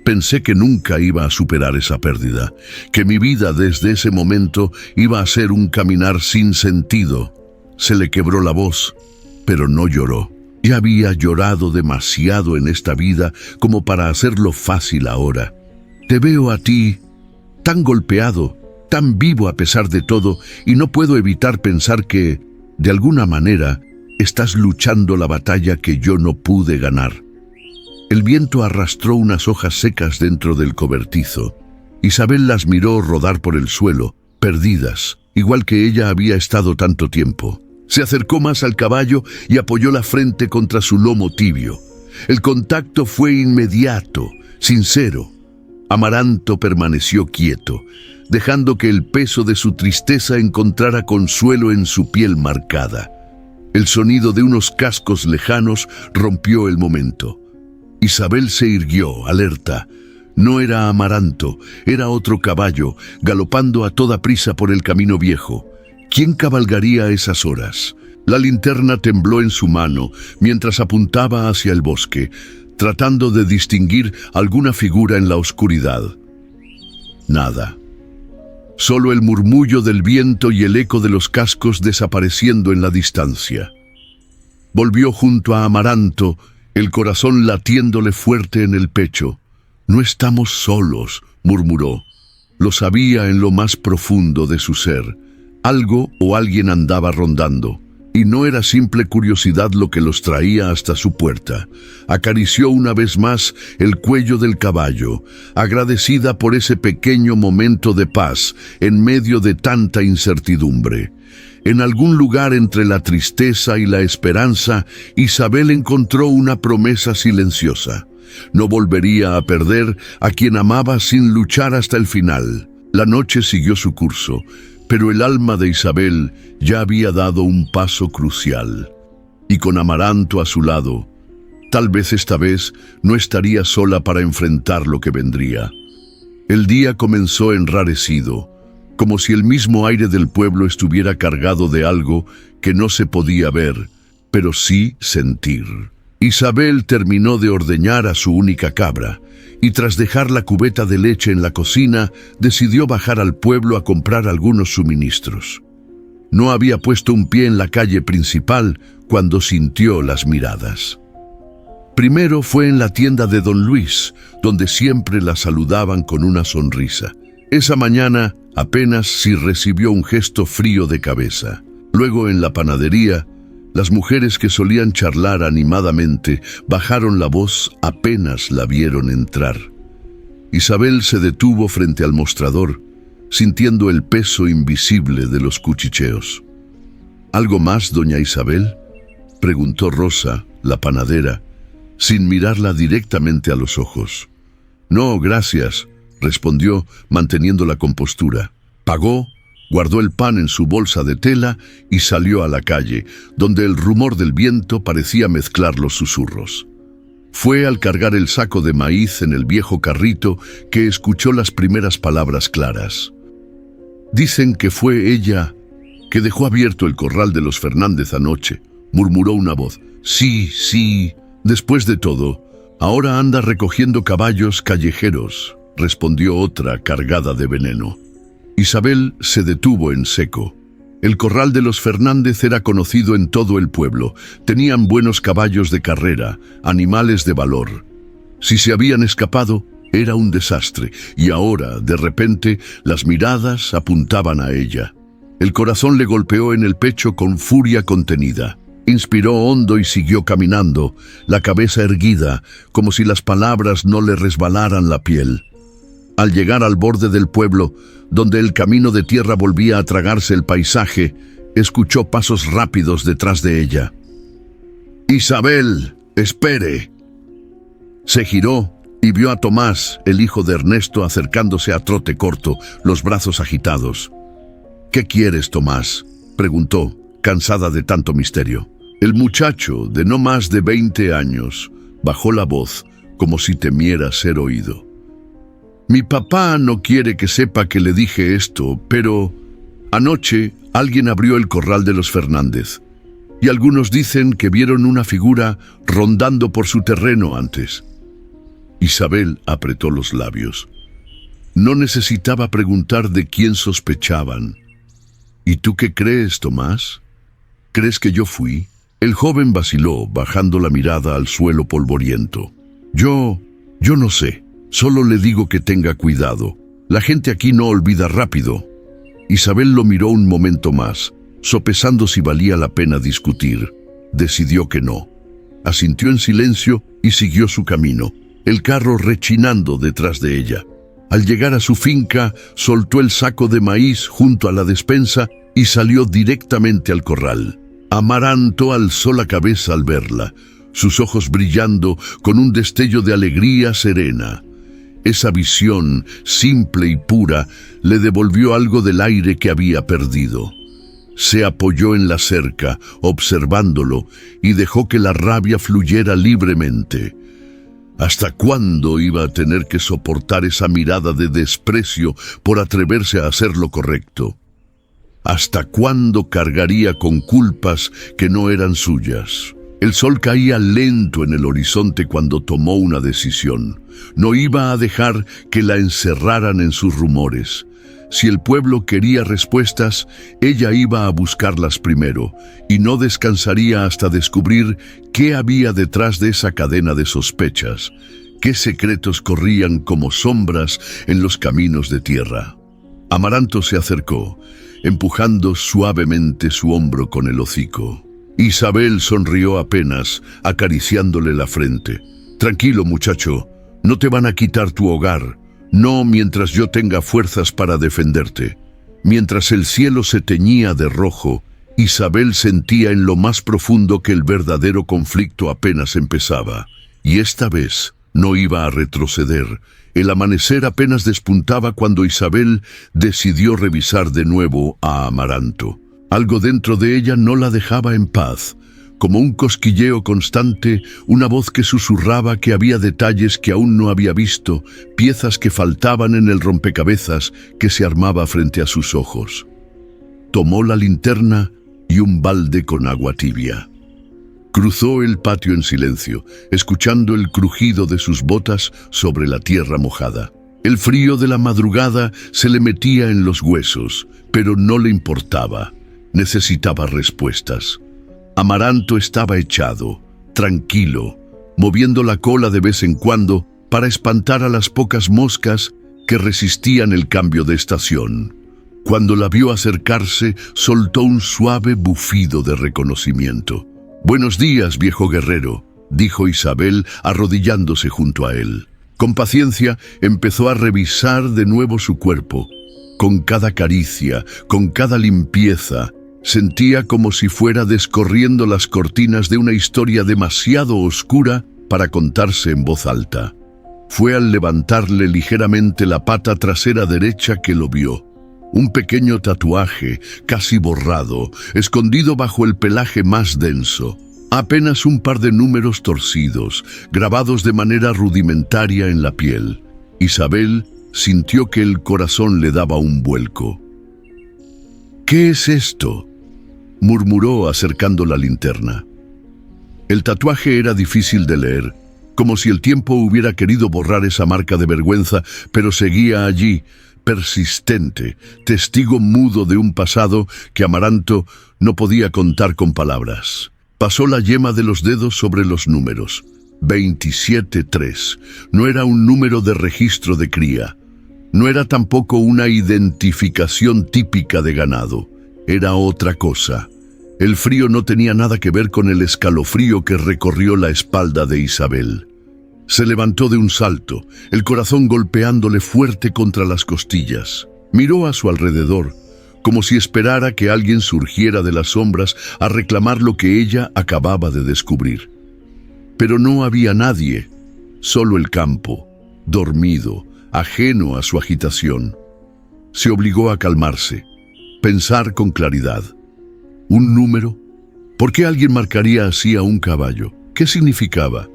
«Pensé que nunca iba a superar esa pérdida, que mi vida desde ese momento iba a ser un caminar sin sentido». Se le quebró la voz, pero no lloró. Ya había llorado demasiado en esta vida como para hacerlo fácil ahora. «Te veo a ti tan golpeado, tan vivo a pesar de todo, y no puedo evitar pensar que, de alguna manera, estás luchando la batalla que yo no pude ganar». El viento arrastró unas hojas secas dentro del cobertizo. Isabel las miró rodar por el suelo, perdidas, igual que ella había estado tanto tiempo. Se acercó más al caballo y apoyó la frente contra su lomo tibio. El contacto fue inmediato, sincero. Amaranto permaneció quieto, dejando que el peso de su tristeza encontrara consuelo en su piel marcada. El sonido de unos cascos lejanos rompió el momento. Isabel se irguió, alerta. No era Amaranto, era otro caballo, galopando a toda prisa por el camino viejo. ¿Quién cabalgaría a esas horas? La linterna tembló en su mano mientras apuntaba hacia el bosque, tratando de distinguir alguna figura en la oscuridad. Nada. Solo el murmullo del viento y el eco de los cascos desapareciendo en la distancia. Volvió junto a Amaranto, el corazón latiéndole fuerte en el pecho. «No estamos solos», murmuró. Lo sabía en lo más profundo de su ser. Algo o alguien andaba rondando, y no era simple curiosidad lo que los traía hasta su puerta. Acarició una vez más el cuello del caballo, agradecida por ese pequeño momento de paz en medio de tanta incertidumbre. En algún lugar entre la tristeza y la esperanza, Isabel encontró una promesa silenciosa. No volvería a perder a quien amaba sin luchar hasta el final. La noche siguió su curso, Pero el alma de Isabel ya había dado un paso crucial. Y con Amaranto a su lado, tal vez esta vez no estaría sola para enfrentar lo que vendría. El día comenzó enrarecido, como si el mismo aire del pueblo estuviera cargado de algo que no se podía ver, pero sí sentir. Isabel terminó de ordeñar a su única cabra, y tras dejar la cubeta de leche en la cocina, decidió bajar al pueblo a comprar algunos suministros. No había puesto un pie en la calle principal cuando sintió las miradas. Primero fue en la tienda de don Luis, donde siempre la saludaban con una sonrisa. Esa mañana apenas si recibió un gesto frío de cabeza. Luego en la panadería, las mujeres que solían charlar animadamente bajaron la voz apenas la vieron entrar. Isabel se detuvo frente al mostrador, sintiendo el peso invisible de los cuchicheos. ¿Algo más, doña Isabel?, preguntó Rosa, la panadera, sin mirarla directamente a los ojos. No, gracias, respondió, manteniendo la compostura. Pagó, guardó el pan en su bolsa de tela y salió a la calle, donde el rumor del viento parecía mezclar los susurros. Fue al cargar el saco de maíz en el viejo carrito que escuchó las primeras palabras claras. Dicen que fue ella que dejó abierto el corral de los Fernández anoche, murmuró una voz. Sí, sí, después de todo, ahora anda recogiendo caballos callejeros, respondió otra cargada de veneno. Isabel se detuvo en seco. El corral de los Fernández era conocido en todo el pueblo. Tenían buenos caballos de carrera, animales de valor. Si se habían escapado, era un desastre, y ahora, de repente, las miradas apuntaban a ella. El corazón le golpeó en el pecho con furia contenida. Inspiró hondo y siguió caminando, la cabeza erguida, como si las palabras no le resbalaran la piel. Al llegar al borde del pueblo, donde el camino de tierra volvía a tragarse el paisaje, escuchó pasos rápidos detrás de ella. «Isabel, espere». Se giró y vio a Tomás, el hijo de Ernesto, acercándose a trote corto, los brazos agitados. «¿Qué quieres, Tomás?», preguntó, cansada de tanto misterio. El muchacho, de no más de 20 años, bajó la voz, como si temiera ser oído. «Mi papá no quiere que sepa que le dije esto, pero anoche alguien abrió el corral de los Fernández, y algunos dicen que vieron una figura rondando por su terreno antes». Isabel apretó los labios. No necesitaba preguntar de quién sospechaban. «¿Y tú qué crees, Tomás? ¿Crees que yo fui?». El joven vaciló, bajando la mirada al suelo polvoriento. Yo no sé. Solo le digo que tenga cuidado. La gente aquí no olvida rápido». Isabel lo miró un momento más, sopesando si valía la pena discutir. Decidió que no. Asintió en silencio y siguió su camino, el carro rechinando detrás de ella. Al llegar a su finca, soltó el saco de maíz junto a la despensa y salió directamente al corral. Amaranto alzó la cabeza al verla, sus ojos brillando con un destello de alegría serena. Esa visión, simple y pura, le devolvió algo del aire que había perdido. Se apoyó en la cerca, observándolo, y dejó que la rabia fluyera libremente. ¿Hasta cuándo iba a tener que soportar esa mirada de desprecio por atreverse a hacer lo correcto? ¿Hasta cuándo cargaría con culpas que no eran suyas? El sol caía lento en el horizonte cuando tomó una decisión. No iba a dejar que la encerraran en sus rumores. Si el pueblo quería respuestas, ella iba a buscarlas primero, y no descansaría hasta descubrir qué había detrás de esa cadena de sospechas, qué secretos corrían como sombras en los caminos de tierra. Amaranto se acercó, empujando suavemente su hombro con el hocico. Isabel sonrió apenas, acariciándole la frente. «Tranquilo, muchacho, no te van a quitar tu hogar, no mientras yo tenga fuerzas para defenderte». Mientras el cielo se teñía de rojo, Isabel sentía en lo más profundo que el verdadero conflicto apenas empezaba, y esta vez no iba a retroceder. El amanecer apenas despuntaba cuando Isabel decidió revisar de nuevo a Amaranto. Algo dentro de ella no la dejaba en paz. Como un cosquilleo constante, una voz que susurraba que había detalles que aún no había visto, piezas que faltaban en el rompecabezas que se armaba frente a sus ojos. Tomó la linterna y un balde con agua tibia. Cruzó el patio en silencio, escuchando el crujido de sus botas sobre la tierra mojada. El frío de la madrugada se le metía en los huesos, pero no le importaba. Necesitaba respuestas. Amaranto estaba echado, tranquilo, moviendo la cola de vez en cuando para espantar a las pocas moscas que resistían el cambio de estación. Cuando la vio acercarse, soltó un suave bufido de reconocimiento. «Buenos días, viejo guerrero», dijo Isabel, arrodillándose junto a él. Con paciencia, empezó a revisar de nuevo su cuerpo. Con cada caricia, con cada limpieza, sentía como si fuera descorriendo las cortinas de una historia demasiado oscura para contarse en voz alta. Fue al levantarle ligeramente la pata trasera derecha que lo vio. Un pequeño tatuaje, casi borrado, escondido bajo el pelaje más denso. Apenas un par de números torcidos, grabados de manera rudimentaria en la piel. Isabel sintió que el corazón le daba un vuelco. «¿Qué es esto?», murmuró acercando la linterna. El tatuaje era difícil de leer, como si el tiempo hubiera querido borrar esa marca de vergüenza, pero seguía allí, persistente, testigo mudo de un pasado que Amaranto no podía contar con palabras. Pasó la yema de los dedos sobre los números. 27-3. No era un número de registro de cría. No era tampoco una identificación típica de ganado. Era otra cosa. El frío no tenía nada que ver con el escalofrío que recorrió la espalda de Isabel. Se levantó de un salto, el corazón golpeándole fuerte contra las costillas. Miró a su alrededor, como si esperara que alguien surgiera de las sombras a reclamar lo que ella acababa de descubrir. Pero no había nadie, solo el campo, dormido, ajeno a su agitación. Se obligó a calmarse, pensar con claridad. ¿Un número? ¿Por qué alguien marcaría así a un caballo? ¿Qué significaba?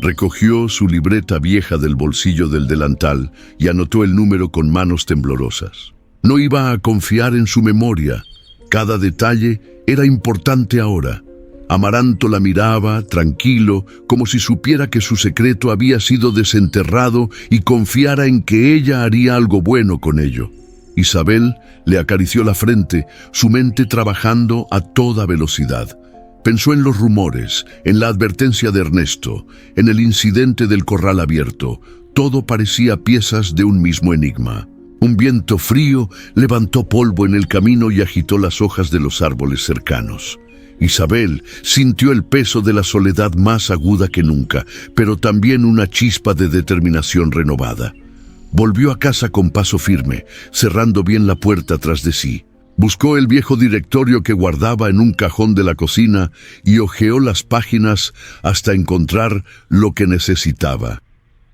Recogió su libreta vieja del bolsillo del delantal y anotó el número con manos temblorosas. No iba a confiar en su memoria. Cada detalle era importante ahora. Amaranto la miraba, tranquilo, como si supiera que su secreto había sido desenterrado y confiara en que ella haría algo bueno con ello. Isabel le acarició la frente, su mente trabajando a toda velocidad. Pensó en los rumores, en la advertencia de Ernesto, en el incidente del corral abierto. Todo parecía piezas de un mismo enigma. Un viento frío levantó polvo en el camino y agitó las hojas de los árboles cercanos. Isabel sintió el peso de la soledad más aguda que nunca, pero también una chispa de determinación renovada. Volvió a casa con paso firme, cerrando bien la puerta tras de sí. Buscó el viejo directorio que guardaba en un cajón de la cocina y hojeó las páginas hasta encontrar lo que necesitaba.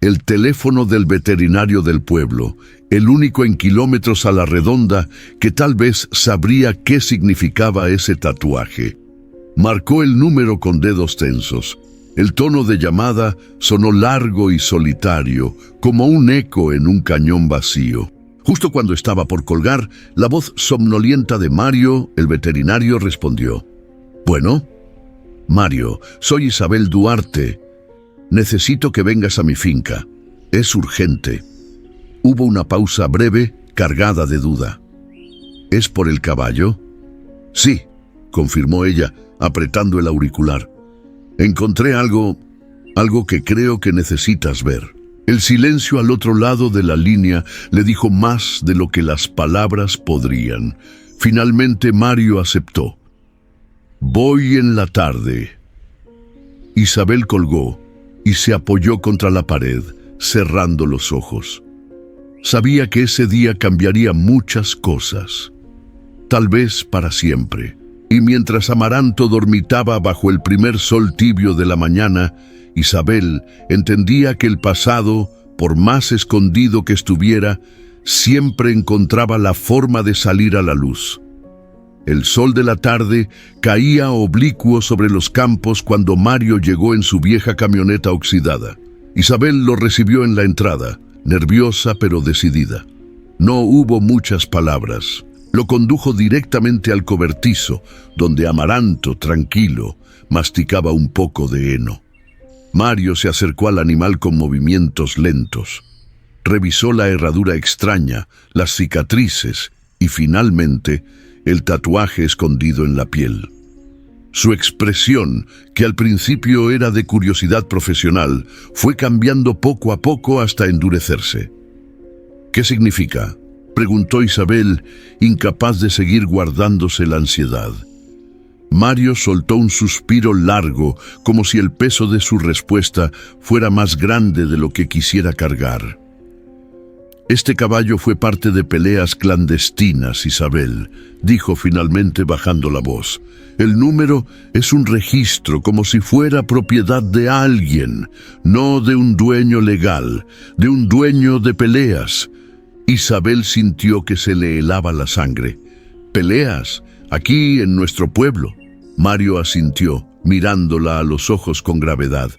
El teléfono del veterinario del pueblo, el único en kilómetros a la redonda que tal vez sabría qué significaba ese tatuaje. Marcó el número con dedos tensos. El tono de llamada sonó largo y solitario, como un eco en un cañón vacío. Justo cuando estaba por colgar, la voz somnolienta de Mario, el veterinario, respondió. «Bueno, Mario, soy Isabel Duarte. Necesito que vengas a mi finca. Es urgente». Hubo una pausa breve, cargada de duda. «¿Es por el caballo?» «Sí», confirmó ella, apretando el auricular. «Encontré algo que creo que necesitas ver». El silencio al otro lado de la línea le dijo más de lo que las palabras podrían. Finalmente Mario aceptó. «Voy en la tarde». Isabel colgó y se apoyó contra la pared, cerrando los ojos. Sabía que ese día cambiaría muchas cosas, tal vez para siempre. Y mientras Amaranto dormitaba bajo el primer sol tibio de la mañana, Isabel entendía que el pasado por más escondido que estuviera, siempre encontraba la forma de salir a la luz. El sol de la tarde caía oblicuo sobre los campos cuando Mario llegó en su vieja camioneta oxidada. Isabel lo recibió en la entrada, nerviosa pero decidida. No hubo muchas palabras. Lo condujo directamente al cobertizo, donde Amaranto, tranquilo, masticaba un poco de heno. Mario se acercó al animal con movimientos lentos. Revisó la herradura extraña, las cicatrices y, finalmente, el tatuaje escondido en la piel. Su expresión, que al principio era de curiosidad profesional, fue cambiando poco a poco hasta endurecerse. «¿Qué significa?», preguntó Isabel, incapaz de seguir guardándose la ansiedad. Mario soltó un suspiro largo, como si el peso de su respuesta fuera más grande de lo que quisiera cargar. «Este caballo fue parte de peleas clandestinas, Isabel», dijo finalmente bajando la voz. «El número es un registro, como si fuera propiedad de alguien, no de un dueño legal, de un dueño de peleas». Isabel sintió que se le helaba la sangre. «¿Peleas? Aquí en nuestro pueblo». Mario asintió, mirándola a los ojos con gravedad.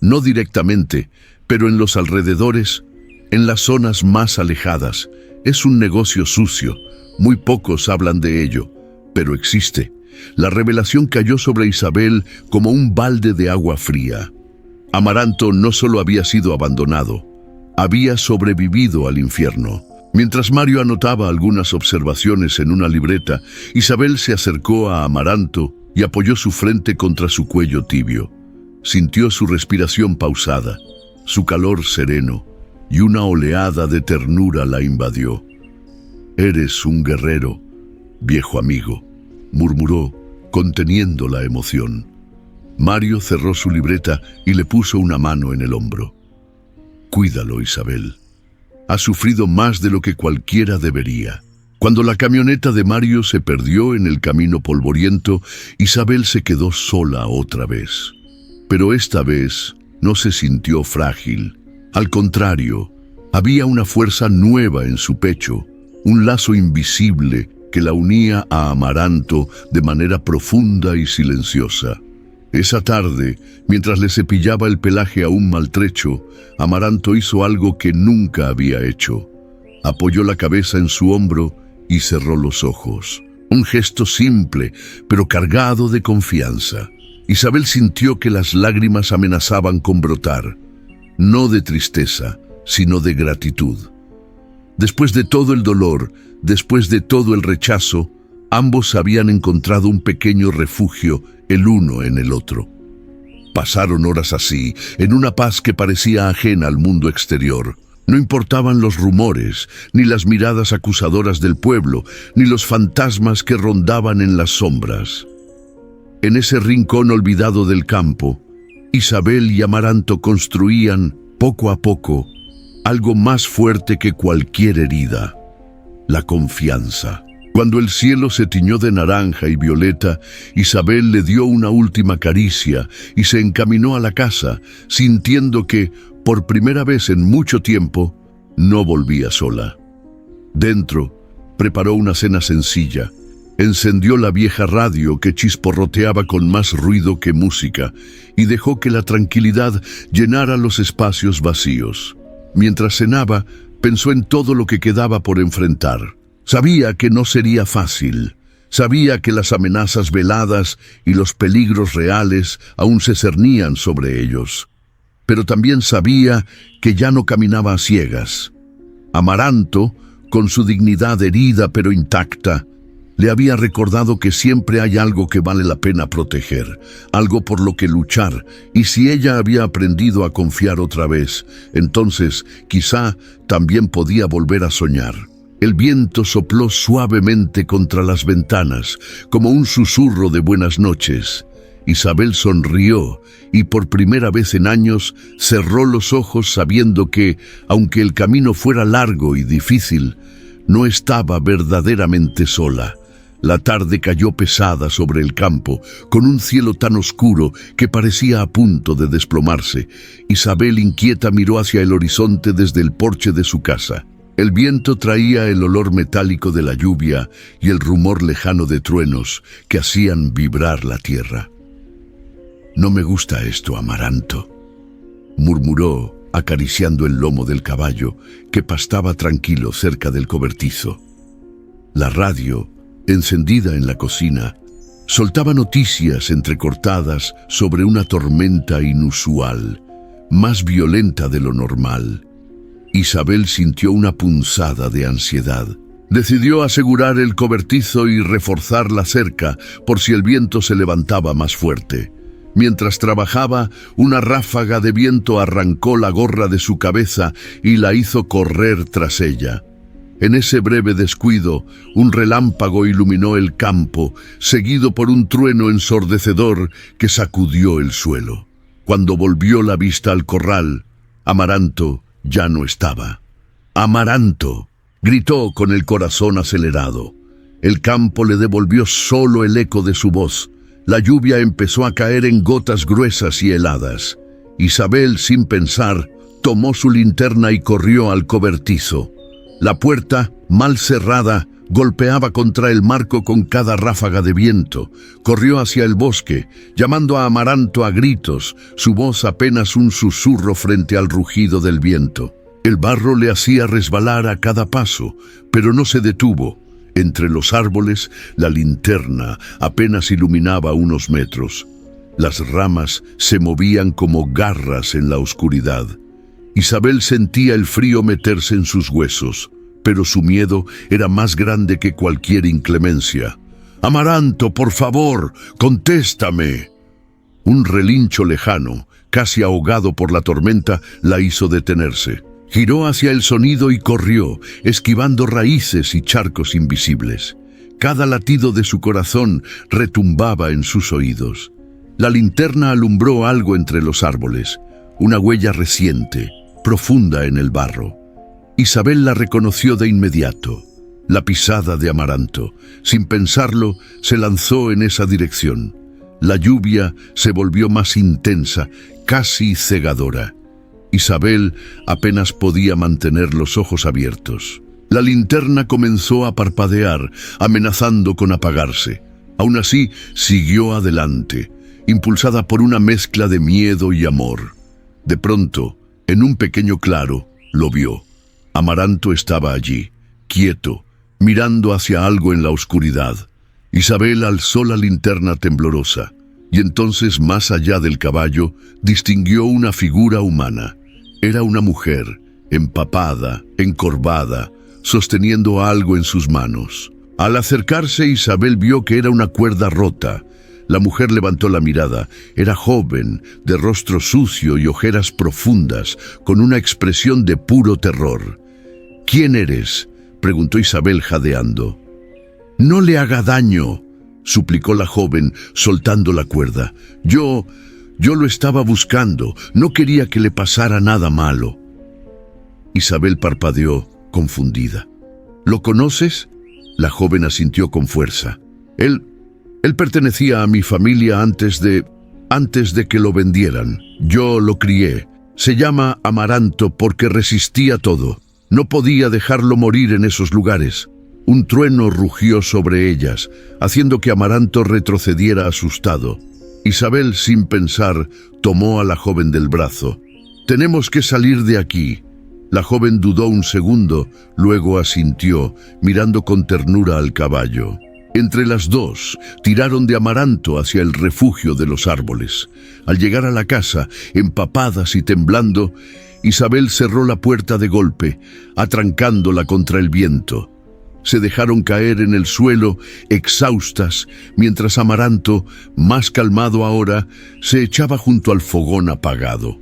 «No directamente, pero en los alrededores, en las zonas más alejadas. Es un negocio sucio. Muy pocos hablan de ello, pero existe». La revelación cayó sobre Isabel como un balde de agua fría. Amaranto no solo había sido abandonado, había sobrevivido al infierno. Mientras Mario anotaba algunas observaciones en una libreta, Isabel se acercó a Amaranto y apoyó su frente contra su cuello tibio. Sintió su respiración pausada, su calor sereno, y una oleada de ternura la invadió. «Eres un guerrero, viejo amigo», murmuró, conteniendo la emoción. Mario cerró su libreta y le puso una mano en el hombro. «Cuídalo, Isabel. Ha sufrido más de lo que cualquiera debería». Cuando la camioneta de Mario se perdió en el camino polvoriento, Isabel se quedó sola otra vez. Pero esta vez no se sintió frágil. Al contrario, había una fuerza nueva en su pecho, un lazo invisible que la unía a Amaranto de manera profunda y silenciosa. Esa tarde, mientras le cepillaba el pelaje aún maltrecho, Amaranto hizo algo que nunca había hecho. Apoyó la cabeza en su hombro y cerró los ojos. Un gesto simple, pero cargado de confianza. Isabel sintió que las lágrimas amenazaban con brotar, no de tristeza, sino de gratitud. Después de todo el dolor, después de todo el rechazo, ambos habían encontrado un pequeño refugio, el uno en el otro. Pasaron horas así, en una paz que parecía ajena al mundo exterior. No importaban los rumores, ni las miradas acusadoras del pueblo, ni los fantasmas que rondaban en las sombras. En ese rincón olvidado del campo, Isabel y Amaranto construían, poco a poco, algo más fuerte que cualquier herida: la confianza. Cuando el cielo se tiñó de naranja y violeta, Isabel le dio una última caricia y se encaminó a la casa, sintiendo que, por primera vez en mucho tiempo, no volvía sola. Dentro, preparó una cena sencilla. Encendió la vieja radio que chisporroteaba con más ruido que música y dejó que la tranquilidad llenara los espacios vacíos. Mientras cenaba, pensó en todo lo que quedaba por enfrentar. Sabía que no sería fácil. Sabía que las amenazas veladas y los peligros reales aún se cernían sobre ellos. Pero también sabía que ya no caminaba a ciegas. Amaranto, con su dignidad herida pero intacta, le había recordado que siempre hay algo que vale la pena proteger, algo por lo que luchar, y si ella había aprendido a confiar otra vez, entonces quizá también podía volver a soñar. El viento sopló suavemente contra las ventanas, como un susurro de buenas noches. Isabel sonrió y por primera vez en años cerró los ojos sabiendo que, aunque el camino fuera largo y difícil, no estaba verdaderamente sola. La tarde cayó pesada sobre el campo, con un cielo tan oscuro que parecía a punto de desplomarse. Isabel, inquieta, miró hacia el horizonte desde el porche de su casa. El viento traía el olor metálico de la lluvia y el rumor lejano de truenos que hacían vibrar la tierra. «No me gusta esto, Amaranto», murmuró, acariciando el lomo del caballo que pastaba tranquilo cerca del cobertizo. La radio, encendida en la cocina, soltaba noticias entrecortadas sobre una tormenta inusual, más violenta de lo normal. Isabel sintió una punzada de ansiedad. Decidió asegurar el cobertizo y reforzar la cerca por si el viento se levantaba más fuerte. Mientras trabajaba, una ráfaga de viento arrancó la gorra de su cabeza y la hizo correr tras ella. En ese breve descuido, un relámpago iluminó el campo, seguido por un trueno ensordecedor que sacudió el suelo. Cuando volvió la vista al corral, Amaranto ya no estaba. «¡Amaranto!», gritó con el corazón acelerado. El campo le devolvió solo el eco de su voz. La lluvia empezó a caer en gotas gruesas y heladas. Isabel, sin pensar, tomó su linterna y corrió al cobertizo. La puerta, mal cerrada, golpeaba contra el marco con cada ráfaga de viento. Corrió hacia el bosque, llamando a Amaranto a gritos, su voz apenas un susurro frente al rugido del viento. El barro le hacía resbalar a cada paso, pero no se detuvo. Entre los árboles, la linterna apenas iluminaba unos metros. Las ramas se movían como garras en la oscuridad. Isabel sentía el frío meterse en sus huesos, pero su miedo era más grande que cualquier inclemencia. «Amaranto, por favor, contéstame». Un relincho lejano, casi ahogado por la tormenta, la hizo detenerse. Giró hacia el sonido y corrió, esquivando raíces y charcos invisibles. Cada latido de su corazón retumbaba en sus oídos. La linterna alumbró algo entre los árboles, una huella reciente, profunda en el barro. Isabel la reconoció de inmediato, la pisada de Amaranto. Sin pensarlo, se lanzó en esa dirección. La lluvia se volvió más intensa, casi cegadora. Isabel apenas podía mantener los ojos abiertos. La linterna comenzó a parpadear, amenazando con apagarse. Aún así, siguió adelante, impulsada por una mezcla de miedo y amor. De pronto, en un pequeño claro, lo vio. Amaranto estaba allí, quieto, mirando hacia algo en la oscuridad. Isabel alzó la linterna temblorosa, y entonces, más allá del caballo, distinguió una figura humana. Era una mujer, empapada, encorvada, sosteniendo algo en sus manos. Al acercarse, Isabel vio que era una cuerda rota. La mujer levantó la mirada. Era joven, de rostro sucio y ojeras profundas, con una expresión de puro terror. «¿Quién eres?», preguntó Isabel jadeando. «No le haga daño», suplicó la joven, soltando la cuerda. Yo lo estaba buscando, no quería que le pasara nada malo». Isabel parpadeó, confundida. «¿Lo conoces?», la joven asintió con fuerza. Él pertenecía a mi familia antes de que lo vendieran. Yo lo crié. Se llama Amaranto porque resistía todo. No podía dejarlo morir en esos lugares». Un trueno rugió sobre ellas, haciendo que Amaranto retrocediera asustado. Isabel, sin pensar, tomó a la joven del brazo. «Tenemos que salir de aquí». La joven dudó un segundo, luego asintió, mirando con ternura al caballo. Entre las dos, tiraron de Amaranto hacia el refugio de los árboles. Al llegar a la casa, empapadas y temblando, Isabel cerró la puerta de golpe, atrancándola contra el viento. Se dejaron caer en el suelo, exhaustas, mientras Amaranto, más calmado ahora, se echaba junto al fogón apagado.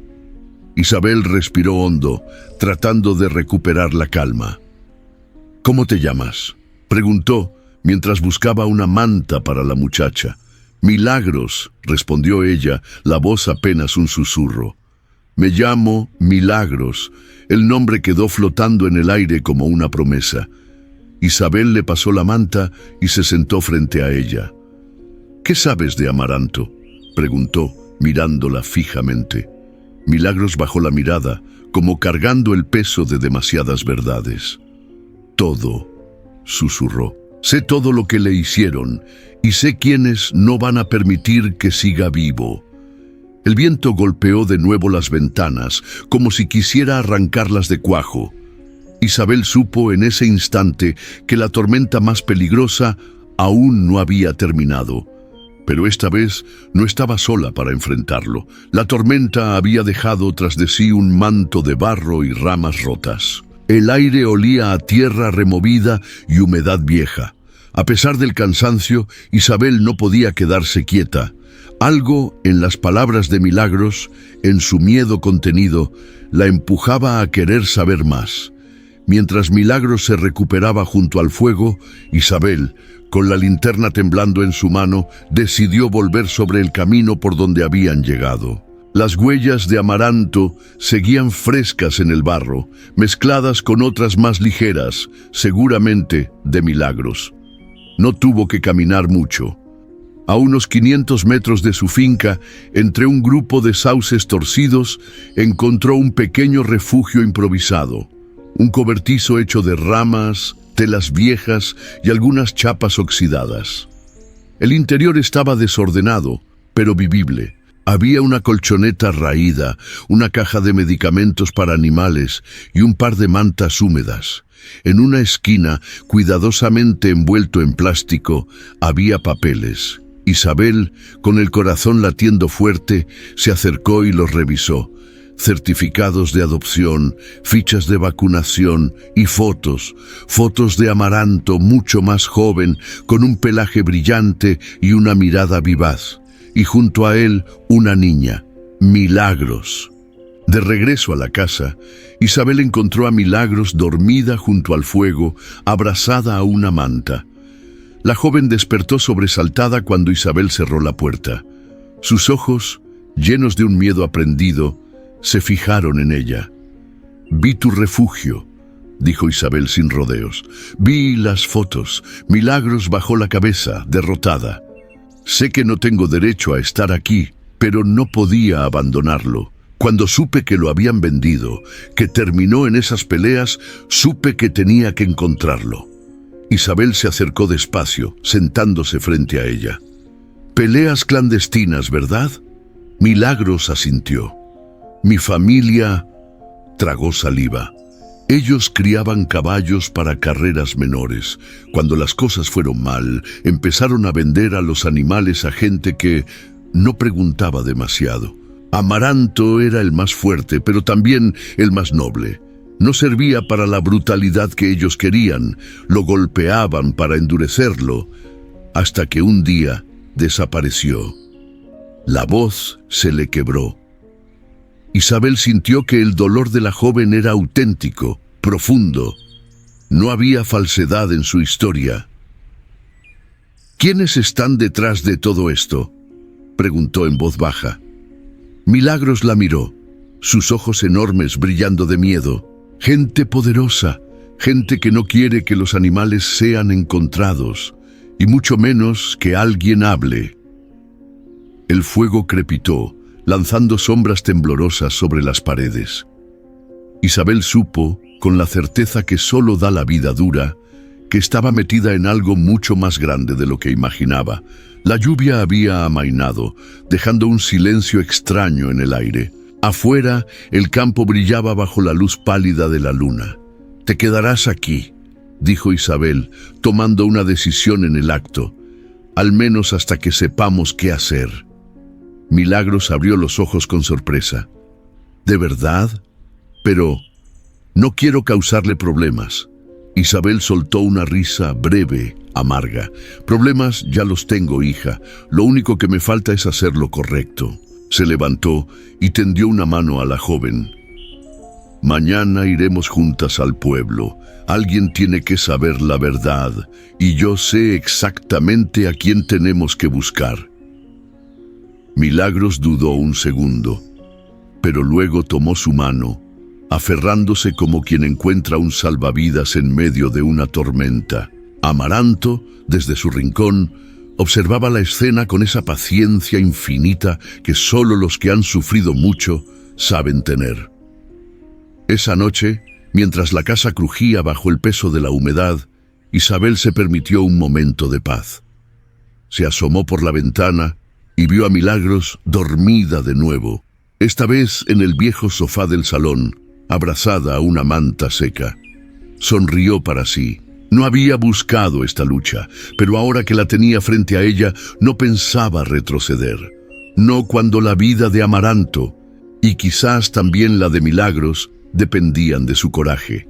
Isabel respiró hondo, tratando de recuperar la calma. «¿Cómo te llamas?», preguntó, mientras buscaba una manta para la muchacha. «Milagros», respondió ella, la voz apenas un susurro. «Me llamo Milagros». El nombre quedó flotando en el aire como una promesa. Isabel le pasó la manta y se sentó frente a ella. «¿Qué sabes de Amaranto?», preguntó, mirándola fijamente. Milagros bajó la mirada, como cargando el peso de demasiadas verdades. «Todo», susurró. «Sé todo lo que le hicieron y sé quiénes no van a permitir que siga vivo». El viento golpeó de nuevo las ventanas, como si quisiera arrancarlas de cuajo. Isabel supo en ese instante que la tormenta más peligrosa aún no había terminado. Pero esta vez no estaba sola para enfrentarlo. La tormenta había dejado tras de sí un manto de barro y ramas rotas. El aire olía a tierra removida y humedad vieja. A pesar del cansancio, Isabel no podía quedarse quieta. Algo en las palabras de Milagros, en su miedo contenido, la empujaba a querer saber más. Mientras Milagros se recuperaba junto al fuego, Isabel, con la linterna temblando en su mano, decidió volver sobre el camino por donde habían llegado. Las huellas de Amaranto seguían frescas en el barro, mezcladas con otras más ligeras, seguramente de Milagros. No tuvo que caminar mucho. A unos 500 metros de su finca, entre un grupo de sauces torcidos, encontró un pequeño refugio improvisado. Un cobertizo hecho de ramas, telas viejas y algunas chapas oxidadas. El interior estaba desordenado, pero vivible. Había una colchoneta raída, una caja de medicamentos para animales y un par de mantas húmedas. En una esquina, cuidadosamente envuelto en plástico, había papeles. Isabel, con el corazón latiendo fuerte, se acercó y los revisó. Certificados de adopción, fichas de vacunación y fotos de Amaranto mucho más joven, con un pelaje brillante y una mirada vivaz. Y junto a él, una niña, Milagros. De regreso a la casa, Isabel encontró a Milagros dormida junto al fuego, abrazada a una manta. La joven despertó sobresaltada cuando Isabel cerró la puerta. Sus ojos, llenos de un miedo aprendido, se fijaron en ella. «Vi tu refugio», dijo Isabel sin rodeos. «Vi las fotos». Milagros bajó la cabeza, derrotada. «Sé que no tengo derecho a estar aquí, pero no podía abandonarlo. Cuando supe que lo habían vendido, que terminó en esas peleas, supe que tenía que encontrarlo». Isabel se acercó despacio, sentándose frente a ella. «Peleas clandestinas, ¿verdad?». Milagros asintió. «Mi familia…» tragó saliva. Ellos criaban caballos para carreras menores. Cuando las cosas fueron mal, empezaron a vender a los animales a gente que no preguntaba demasiado. Amaranto era el más fuerte, pero también el más noble. No servía para la brutalidad que ellos querían, lo golpeaban para endurecerlo, hasta que un día desapareció. La voz se le quebró. Isabel sintió que el dolor de la joven era auténtico, profundo. No había falsedad en su historia. «¿Quiénes están detrás de todo esto?», preguntó en voz baja. Milagros la miró, sus ojos enormes brillando de miedo. «Gente poderosa, gente que no quiere que los animales sean encontrados, y mucho menos que alguien hable». El fuego crepitó, lanzando sombras temblorosas sobre las paredes. Isabel supo, con la certeza que solo da la vida dura, que estaba metida en algo mucho más grande de lo que imaginaba. La lluvia había amainado, dejando un silencio extraño en el aire. Afuera, el campo brillaba bajo la luz pálida de la luna. «Te quedarás aquí», dijo Isabel, tomando una decisión en el acto, «al menos hasta que sepamos qué hacer». Milagros abrió los ojos con sorpresa. «¿De verdad? Pero no quiero causarle problemas». Isabel soltó una risa breve, amarga. «Problemas ya los tengo, hija. Lo único que me falta es hacer lo correcto». Se levantó y tendió una mano a la joven. «Mañana iremos juntas al pueblo. Alguien tiene que saber la verdad, y yo sé exactamente a quién tenemos que buscar». Milagros dudó un segundo, pero luego tomó su mano aferrándose como quien encuentra un salvavidas en medio de una tormenta. Amaranto, desde su rincón, observaba la escena con esa paciencia infinita que solo los que han sufrido mucho saben tener. Esa noche, mientras la casa crujía bajo el peso de la humedad, Isabel se permitió un momento de paz. Se asomó por la ventana y vio a Milagros dormida de nuevo, esta vez en el viejo sofá del salón, abrazada a una manta seca. Sonrió para sí. No había buscado esta lucha, pero ahora que la tenía frente a ella, no pensaba retroceder. No cuando la vida de Amaranto, y quizás también la de Milagros, dependían de su coraje.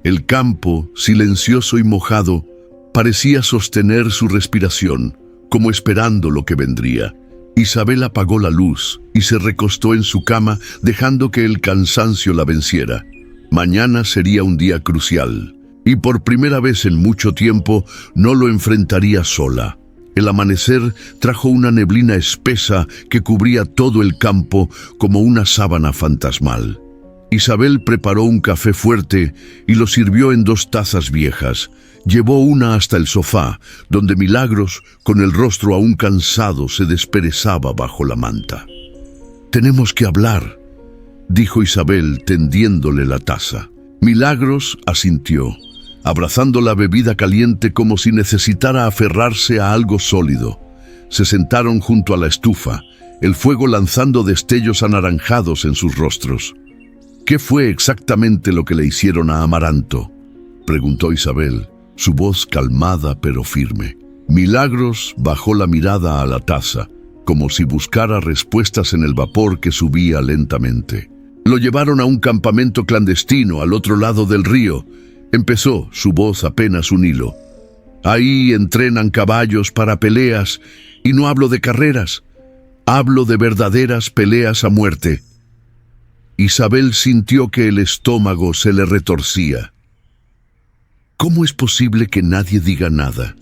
El campo, silencioso y mojado, parecía sostener su respiración, como esperando lo que vendría. Isabel apagó la luz y se recostó en su cama, dejando que el cansancio la venciera. Mañana sería un día crucial, y por primera vez en mucho tiempo no lo enfrentaría sola. El amanecer trajo una neblina espesa que cubría todo el campo como una sábana fantasmal. Isabel preparó un café fuerte y lo sirvió en 2 tazas viejas. Llevó una hasta el sofá, donde Milagros, con el rostro aún cansado, se desperezaba bajo la manta. «Tenemos que hablar», dijo Isabel, tendiéndole la taza. Milagros asintió, abrazando la bebida caliente como si necesitara aferrarse a algo sólido. Se sentaron junto a la estufa, el fuego lanzando destellos anaranjados en sus rostros. «¿Qué fue exactamente lo que le hicieron a Amaranto?», preguntó Isabel, su voz calmada pero firme. Milagros bajó la mirada a la taza, como si buscara respuestas en el vapor que subía lentamente. «Lo llevaron a un campamento clandestino al otro lado del río», empezó, su voz apenas un hilo. «Ahí entrenan caballos para peleas, y no hablo de carreras, hablo de verdaderas peleas a muerte». Isabel sintió que el estómago se le retorcía. «¿Cómo es posible que nadie diga nada?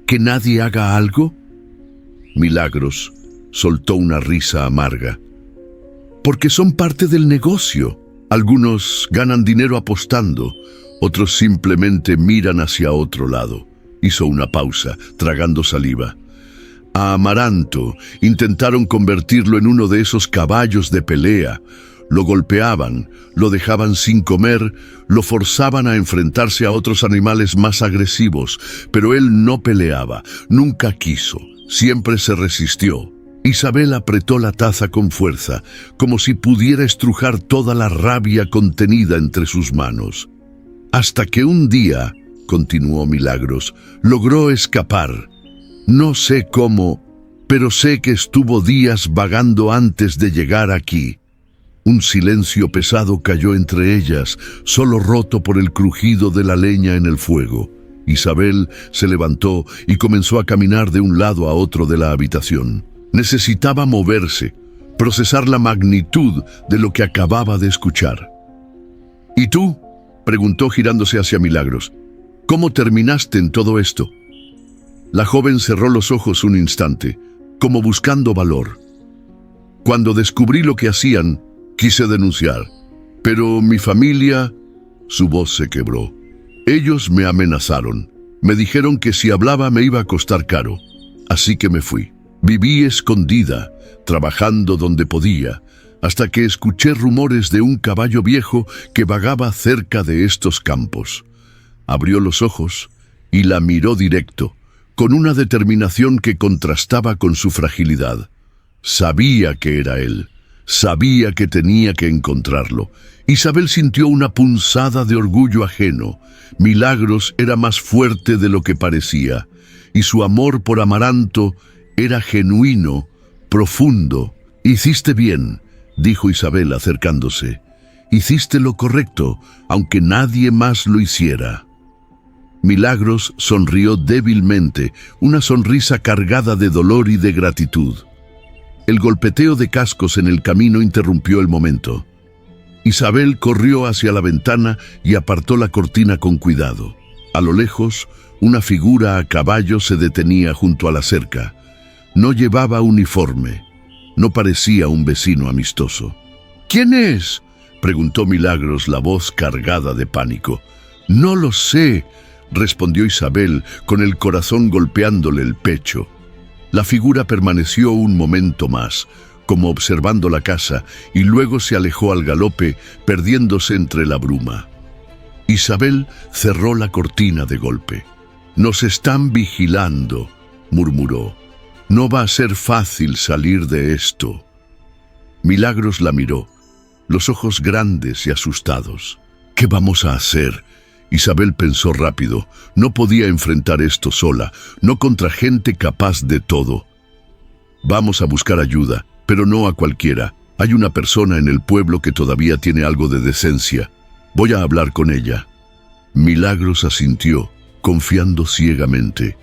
¿Que nadie haga algo?». Milagros soltó una risa amarga. «Porque son parte del negocio. Algunos ganan dinero apostando, otros simplemente miran hacia otro lado». Hizo una pausa, tragando saliva. «A Amaranto intentaron convertirlo en uno de esos caballos de pelea. Lo golpeaban, lo dejaban sin comer, lo forzaban a enfrentarse a otros animales más agresivos, pero él no peleaba, nunca quiso, siempre se resistió». Isabel apretó la taza con fuerza, como si pudiera estrujar toda la rabia contenida entre sus manos. «Hasta que un día», continuó Milagros, «logró escapar. No sé cómo, pero sé que estuvo días vagando antes de llegar aquí». Un silencio pesado cayó entre ellas, solo roto por el crujido de la leña en el fuego. Isabel se levantó y comenzó a caminar de un lado a otro de la habitación. Necesitaba moverse, procesar la magnitud de lo que acababa de escuchar. «¿Y tú?», preguntó girándose hacia Milagros. «¿Cómo terminaste en todo esto?». La joven cerró los ojos un instante, como buscando valor. «Cuando descubrí lo que hacían, quise denunciar, pero mi familia…». Su voz se quebró. «Ellos me amenazaron. Me dijeron que si hablaba me iba a costar caro. Así que me fui. Viví escondida, trabajando donde podía, hasta que escuché rumores de un caballo viejo que vagaba cerca de estos campos». Abrió los ojos y la miró directo, con una determinación que contrastaba con su fragilidad. Sabía que era él. Sabía que tenía que encontrarlo. Isabel sintió una punzada de orgullo ajeno. Milagros era más fuerte de lo que parecía, y su amor por Amaranto era genuino, profundo. «Hiciste bien», dijo Isabel acercándose. «Hiciste lo correcto, aunque nadie más lo hiciera». Milagros sonrió débilmente, una sonrisa cargada de dolor y de gratitud. El golpeteo de cascos en el camino interrumpió el momento. Isabel corrió hacia la ventana y apartó la cortina con cuidado. A lo lejos, una figura a caballo se detenía junto a la cerca. No llevaba uniforme. No parecía un vecino amistoso. «¿Quién es?», preguntó Milagros, la voz cargada de pánico. «No lo sé», respondió Isabel, con el corazón golpeándole el pecho. La figura permaneció un momento más, como observando la casa, y luego se alejó al galope, perdiéndose entre la bruma. Isabel cerró la cortina de golpe. «Nos están vigilando», murmuró. «No va a ser fácil salir de esto». Milagros la miró, los ojos grandes y asustados. «¿Qué vamos a hacer?». Isabel pensó rápido. No podía enfrentar esto sola, no contra gente capaz de todo. «Vamos a buscar ayuda, pero no a cualquiera. Hay una persona en el pueblo que todavía tiene algo de decencia. Voy a hablar con ella». Milagros asintió, confiando ciegamente.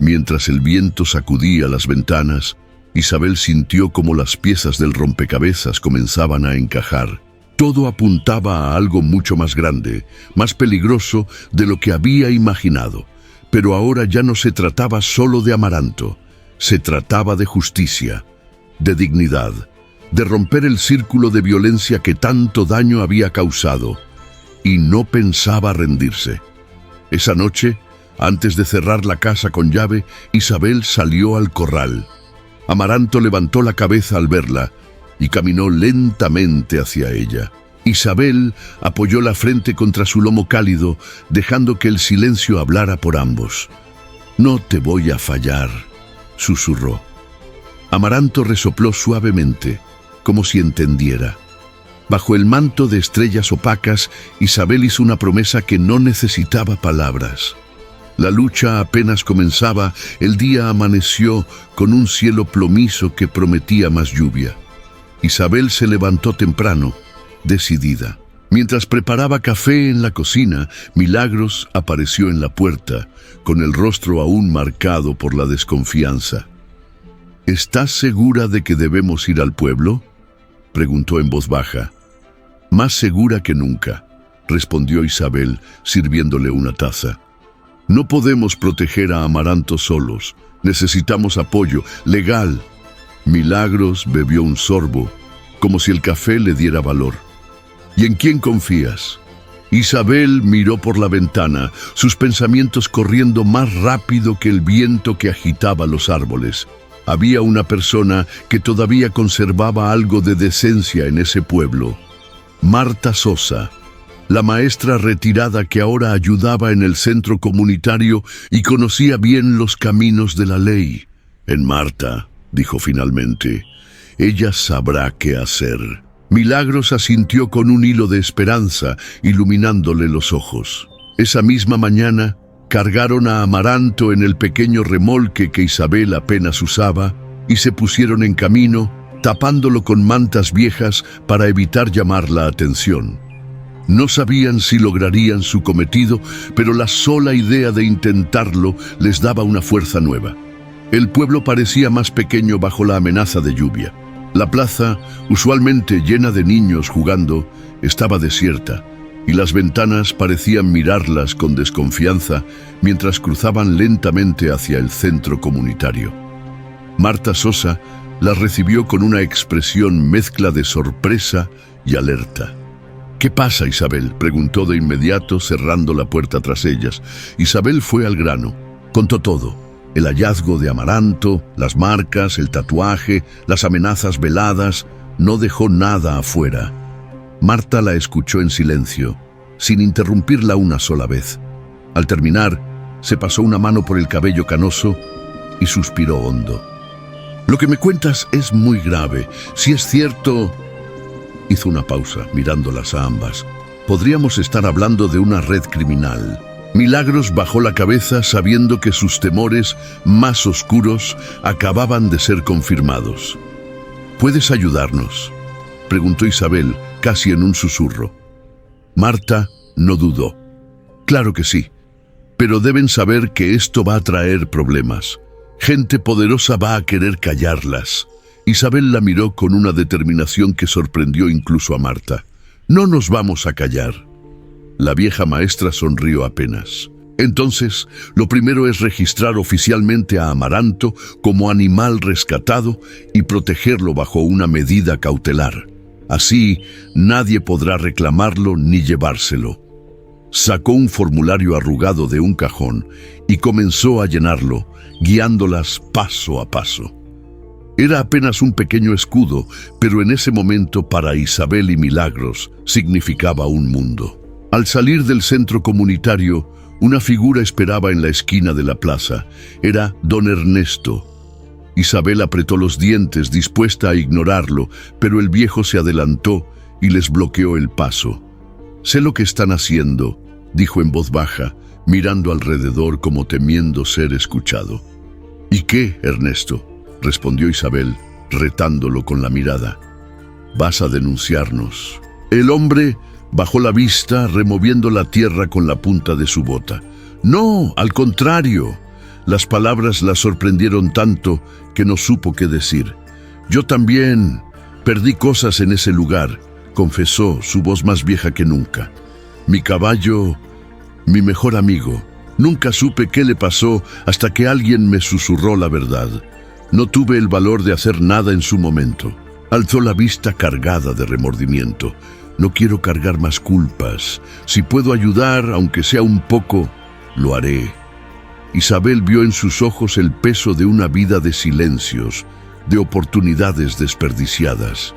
Mientras el viento sacudía las ventanas, Isabel sintió como las piezas del rompecabezas comenzaban a encajar. Todo apuntaba a algo mucho más grande, más peligroso de lo que había imaginado. Pero ahora ya no se trataba solo de Amaranto. Se trataba de justicia, de dignidad, de romper el círculo de violencia que tanto daño había causado. Y no pensaba rendirse. Esa noche, antes de cerrar la casa con llave, Isabel salió al corral. Amaranto levantó la cabeza al verla y caminó lentamente hacia ella. Isabel apoyó la frente contra su lomo cálido, dejando que el silencio hablara por ambos. «No te voy a fallar», susurró. Amaranto resopló suavemente, como si entendiera. Bajo el manto de estrellas opacas, Isabel hizo una promesa que no necesitaba palabras. La lucha apenas comenzaba, el día amaneció con un cielo plomizo que prometía más lluvia. Isabel se levantó temprano, decidida. Mientras preparaba café en la cocina, Milagros apareció en la puerta, con el rostro aún marcado por la desconfianza. «¿Estás segura de que debemos ir al pueblo?», preguntó en voz baja. «Más segura que nunca», respondió Isabel, sirviéndole una taza. «No podemos proteger a Amaranto solos. Necesitamos apoyo legal». Milagros bebió un sorbo, como si el café le diera valor. «¿Y en quién confías?». Isabel miró por la ventana, sus pensamientos corriendo más rápido que el viento que agitaba los árboles. Había una persona que todavía conservaba algo de decencia en ese pueblo. Marta Sosa, la maestra retirada que ahora ayudaba en el centro comunitario y conocía bien los caminos de la ley. «En Marta», dijo finalmente, «ella sabrá qué hacer». Milagros asintió con un hilo de esperanza, iluminándole los ojos. Esa misma mañana, cargaron a Amaranto en el pequeño remolque que Isabel apenas usaba y se pusieron en camino, tapándolo con mantas viejas para evitar llamar la atención. No sabían si lograrían su cometido, pero la sola idea de intentarlo les daba una fuerza nueva. El pueblo parecía más pequeño bajo la amenaza de lluvia. La plaza, usualmente llena de niños jugando, estaba desierta, y las ventanas parecían mirarlas con desconfianza mientras cruzaban lentamente hacia el centro comunitario. Marta Sosa las recibió con una expresión mezcla de sorpresa y alerta. «¿Qué pasa, Isabel?», preguntó de inmediato, cerrando la puerta tras ellas. Isabel fue al grano. Contó todo: el hallazgo de Amaranto, las marcas, el tatuaje, las amenazas veladas. No dejó nada afuera. Marta la escuchó en silencio, sin interrumpirla una sola vez. Al terminar, se pasó una mano por el cabello canoso y suspiró hondo. «Lo que me cuentas es muy grave. Si es cierto...». Hizo una pausa, mirándolas a ambas. «Podríamos estar hablando de una red criminal». Milagros bajó la cabeza sabiendo que sus temores más oscuros acababan de ser confirmados. «¿Puedes ayudarnos?», preguntó Isabel, casi en un susurro. Marta no dudó. «Claro que sí, pero deben saber que esto va a traer problemas. Gente poderosa va a querer callarlas». Isabel la miró con una determinación que sorprendió incluso a Marta. «No nos vamos a callar». La vieja maestra sonrió apenas. «Entonces, lo primero es registrar oficialmente a Amaranto como animal rescatado y protegerlo bajo una medida cautelar. Así nadie podrá reclamarlo ni llevárselo. Sacó un formulario arrugado de un cajón y comenzó a llenarlo, guiándolas paso a paso. Era apenas un pequeño escudo, pero en ese momento para Isabel y Milagros significaba un mundo. Al salir del centro comunitario, una figura esperaba en la esquina de la plaza. Era don Ernesto. Isabel apretó los dientes, dispuesta a ignorarlo, pero el viejo se adelantó y les bloqueó el paso. «Sé lo que están haciendo», dijo en voz baja, mirando alrededor como temiendo ser escuchado. «¿Y qué, Ernesto?», respondió Isabel, retándolo con la mirada. «Vas a denunciarnos». El hombre bajó la vista, removiendo la tierra con la punta de su bota. «No, al contrario». Las palabras la sorprendieron tanto que no supo qué decir. «Yo también perdí cosas en ese lugar», confesó, su voz más vieja que nunca. «Mi caballo, mi mejor amigo. Nunca supe qué le pasó hasta que alguien me susurró la verdad. No tuve el valor de hacer nada en su momento». Alzó la vista cargada de remordimiento. «No quiero cargar más culpas. Si puedo ayudar, aunque sea un poco, lo haré». Isabel vio en sus ojos el peso de una vida de silencios, de oportunidades desperdiciadas.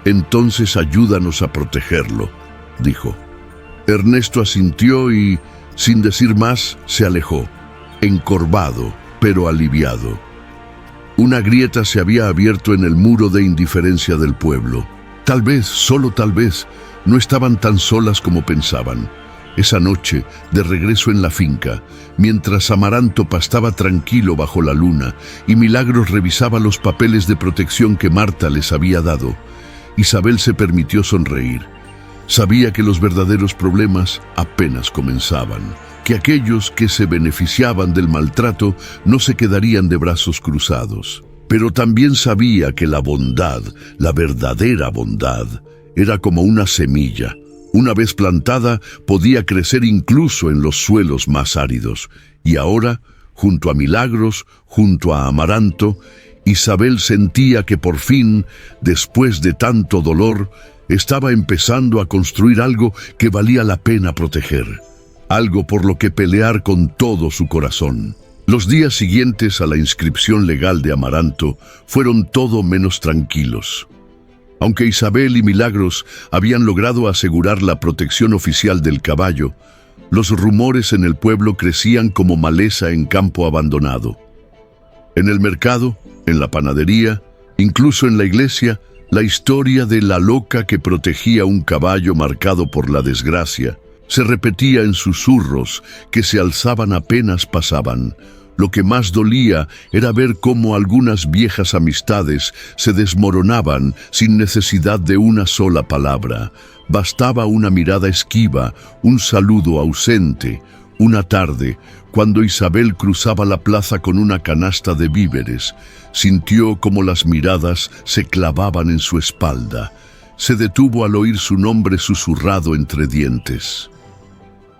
«Entonces ayúdanos a protegerlo», dijo. Ernesto asintió y, sin decir más, se alejó, encorvado, pero aliviado. Una grieta se había abierto en el muro de indiferencia del pueblo. Tal vez, solo tal vez, no estaban tan solas como pensaban. Esa noche, de regreso en la finca, mientras Amaranto pastaba tranquilo bajo la luna y Milagros revisaba los papeles de protección que Marta les había dado, Isabel se permitió sonreír. Sabía que los verdaderos problemas apenas comenzaban, que aquellos que se beneficiaban del maltrato no se quedarían de brazos cruzados. Pero también sabía que la bondad, la verdadera bondad, era como una semilla. Una vez plantada, podía crecer incluso en los suelos más áridos. Y ahora, junto a Milagros, junto a Amaranto, Isabel sentía que por fin, después de tanto dolor, estaba empezando a construir algo que valía la pena proteger. Algo por lo que pelear con todo su corazón. Los días siguientes a la inscripción legal de Amaranto fueron todo menos tranquilos. Aunque Isabel y Milagros habían logrado asegurar la protección oficial del caballo, los rumores en el pueblo crecían como maleza en campo abandonado. En el mercado, en la panadería, incluso en la iglesia, la historia de la loca que protegía un caballo marcado por la desgracia se repetía en susurros que se alzaban apenas pasaban. Lo que más dolía era ver cómo algunas viejas amistades se desmoronaban sin necesidad de una sola palabra. Bastaba una mirada esquiva, un saludo ausente. Una tarde, cuando Isabel cruzaba la plaza con una canasta de víveres, sintió como las miradas se clavaban en su espalda. Se detuvo al oír su nombre susurrado entre dientes.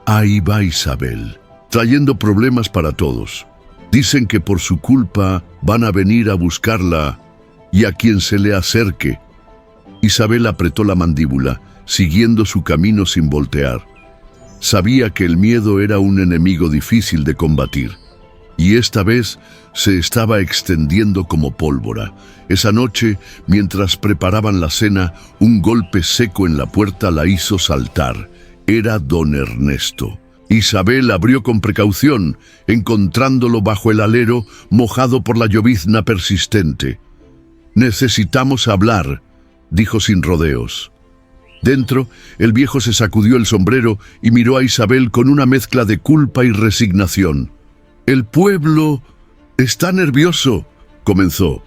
Ahí va Isabel, trayendo problemas para todos. Dicen que por su culpa van a venir a buscarla y a quien se le acerque. Isabel apretó la mandíbula, siguiendo su camino sin voltear. Sabía que el miedo era un enemigo difícil de combatir, y esta vez se estaba extendiendo como pólvora. Esa noche, mientras preparaban la cena, un golpe seco en la puerta la hizo saltar. Era don Ernesto. Isabel abrió con precaución, encontrándolo bajo el alero, mojado por la llovizna persistente. «Necesitamos hablar», dijo sin rodeos. Dentro, el viejo se sacudió el sombrero y miró a Isabel con una mezcla de culpa y resignación. «El pueblo está nervioso», comenzó.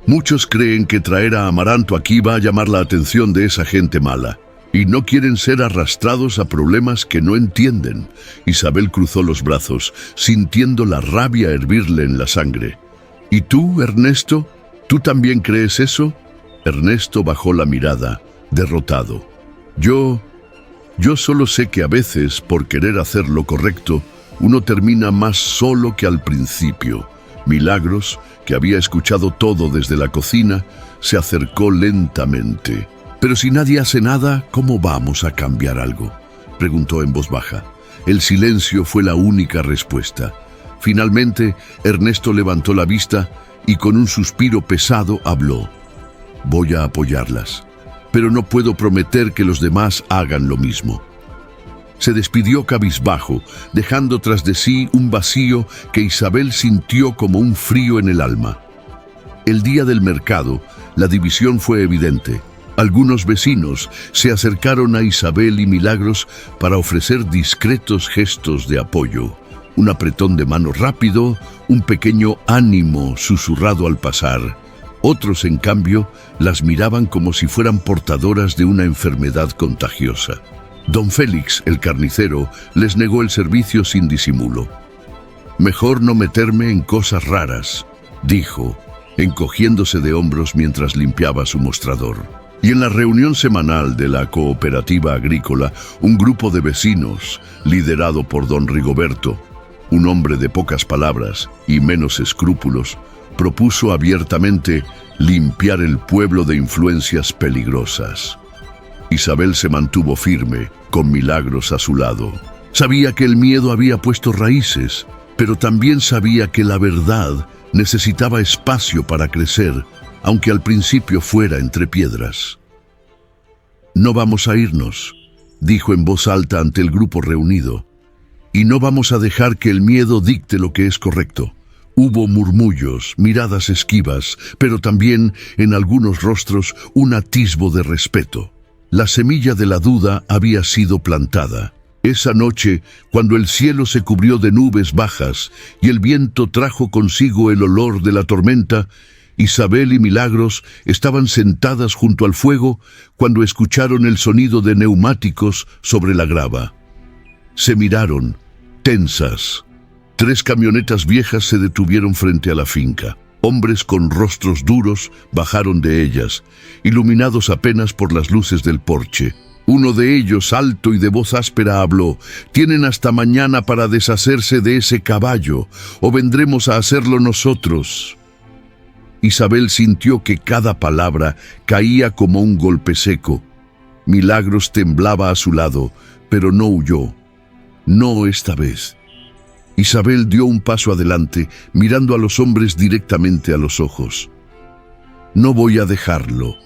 «Muchos creen que traer a Amaranto aquí va a llamar la atención de esa gente mala. Y no quieren ser arrastrados a problemas que no entienden». Isabel cruzó los brazos, sintiendo la rabia hervirle en la sangre. «¿Y tú, Ernesto? ¿Tú también crees eso?» Ernesto bajó la mirada, derrotado. Yo solo sé que a veces, por querer hacer lo correcto, uno termina más solo que al principio». Milagros, que había escuchado todo desde la cocina, se acercó lentamente. Pero si nadie hace nada, ¿cómo vamos a cambiar algo?, preguntó en voz baja. El silencio fue la única respuesta. Finalmente, Ernesto levantó la vista y con un suspiro pesado habló. Voy a apoyarlas, pero no puedo prometer que los demás hagan lo mismo. Se despidió cabizbajo, dejando tras de sí un vacío que Isabel sintió como un frío en el alma. El día del mercado, la división fue evidente. Algunos vecinos se acercaron a Isabel y Milagros para ofrecer discretos gestos de apoyo. Un apretón de mano rápido, un pequeño ánimo susurrado al pasar. Otros, en cambio, las miraban como si fueran portadoras de una enfermedad contagiosa. Don Félix, el carnicero, les negó el servicio sin disimulo. «Mejor no meterme en cosas raras», dijo, encogiéndose de hombros mientras limpiaba su mostrador. Y en la reunión semanal de la cooperativa agrícola, un grupo de vecinos, liderado por don Rigoberto, un hombre de pocas palabras y menos escrúpulos, propuso abiertamente limpiar el pueblo de influencias peligrosas. Isabel se mantuvo firme, con Milagros a su lado. Sabía que el miedo había puesto raíces, pero también sabía que la verdad necesitaba espacio para crecer, aunque al principio fuera entre piedras. «No vamos a irnos», dijo en voz alta ante el grupo reunido, «y no vamos a dejar que el miedo dicte lo que es correcto». Hubo murmullos, miradas esquivas, pero también en algunos rostros un atisbo de respeto. La semilla de la duda había sido plantada. Esa noche, cuando el cielo se cubrió de nubes bajas y el viento trajo consigo el olor de la tormenta, Isabel y Milagros estaban sentadas junto al fuego cuando escucharon el sonido de neumáticos sobre la grava. Se miraron, tensas. 3 camionetas viejas se detuvieron frente a la finca. Hombres con rostros duros bajaron de ellas, iluminados apenas por las luces del porche. Uno de ellos, alto y de voz áspera, habló. «Tienen hasta mañana para deshacerse de ese caballo, o vendremos a hacerlo nosotros». Isabel sintió que cada palabra caía como un golpe seco. Milagros temblaba a su lado, pero no huyó. No esta vez. Isabel dio un paso adelante, mirando a los hombres directamente a los ojos. «No voy a dejarlo,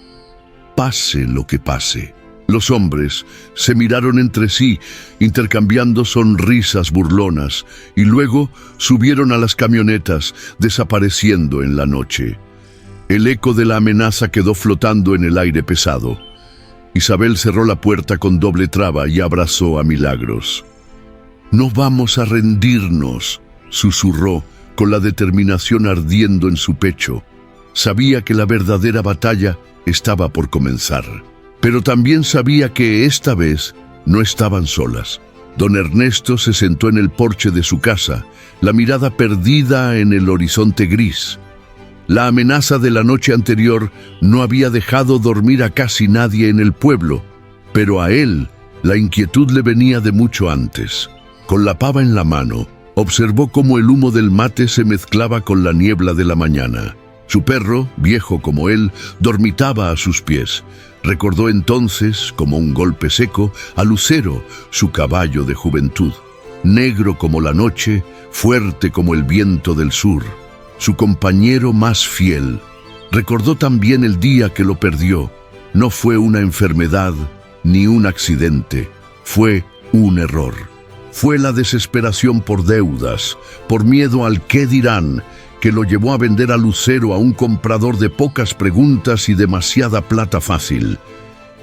pase lo que pase». Los hombres se miraron entre sí, intercambiando sonrisas burlonas, y luego subieron a las camionetas, desapareciendo en la noche. El eco de la amenaza quedó flotando en el aire pesado. Isabel cerró la puerta con doble traba y abrazó a Milagros. «No vamos a rendirnos», susurró, con la determinación ardiendo en su pecho. Sabía que la verdadera batalla estaba por comenzar, pero también sabía que esta vez no estaban solas. Don Ernesto se sentó en el porche de su casa, la mirada perdida en el horizonte gris. La amenaza de la noche anterior no había dejado dormir a casi nadie en el pueblo, pero a él la inquietud le venía de mucho antes. Con la pava en la mano, observó cómo el humo del mate se mezclaba con la niebla de la mañana. Su perro, viejo como él, dormitaba a sus pies. Recordó entonces, como un golpe seco, a Lucero, su caballo de juventud. Negro como la noche, fuerte como el viento del sur. Su compañero más fiel. Recordó también el día que lo perdió. No fue una enfermedad ni un accidente. Fue un error. Fue la desesperación por deudas, por miedo al qué dirán, que lo llevó a vender a Lucero a un comprador de pocas preguntas y demasiada plata fácil.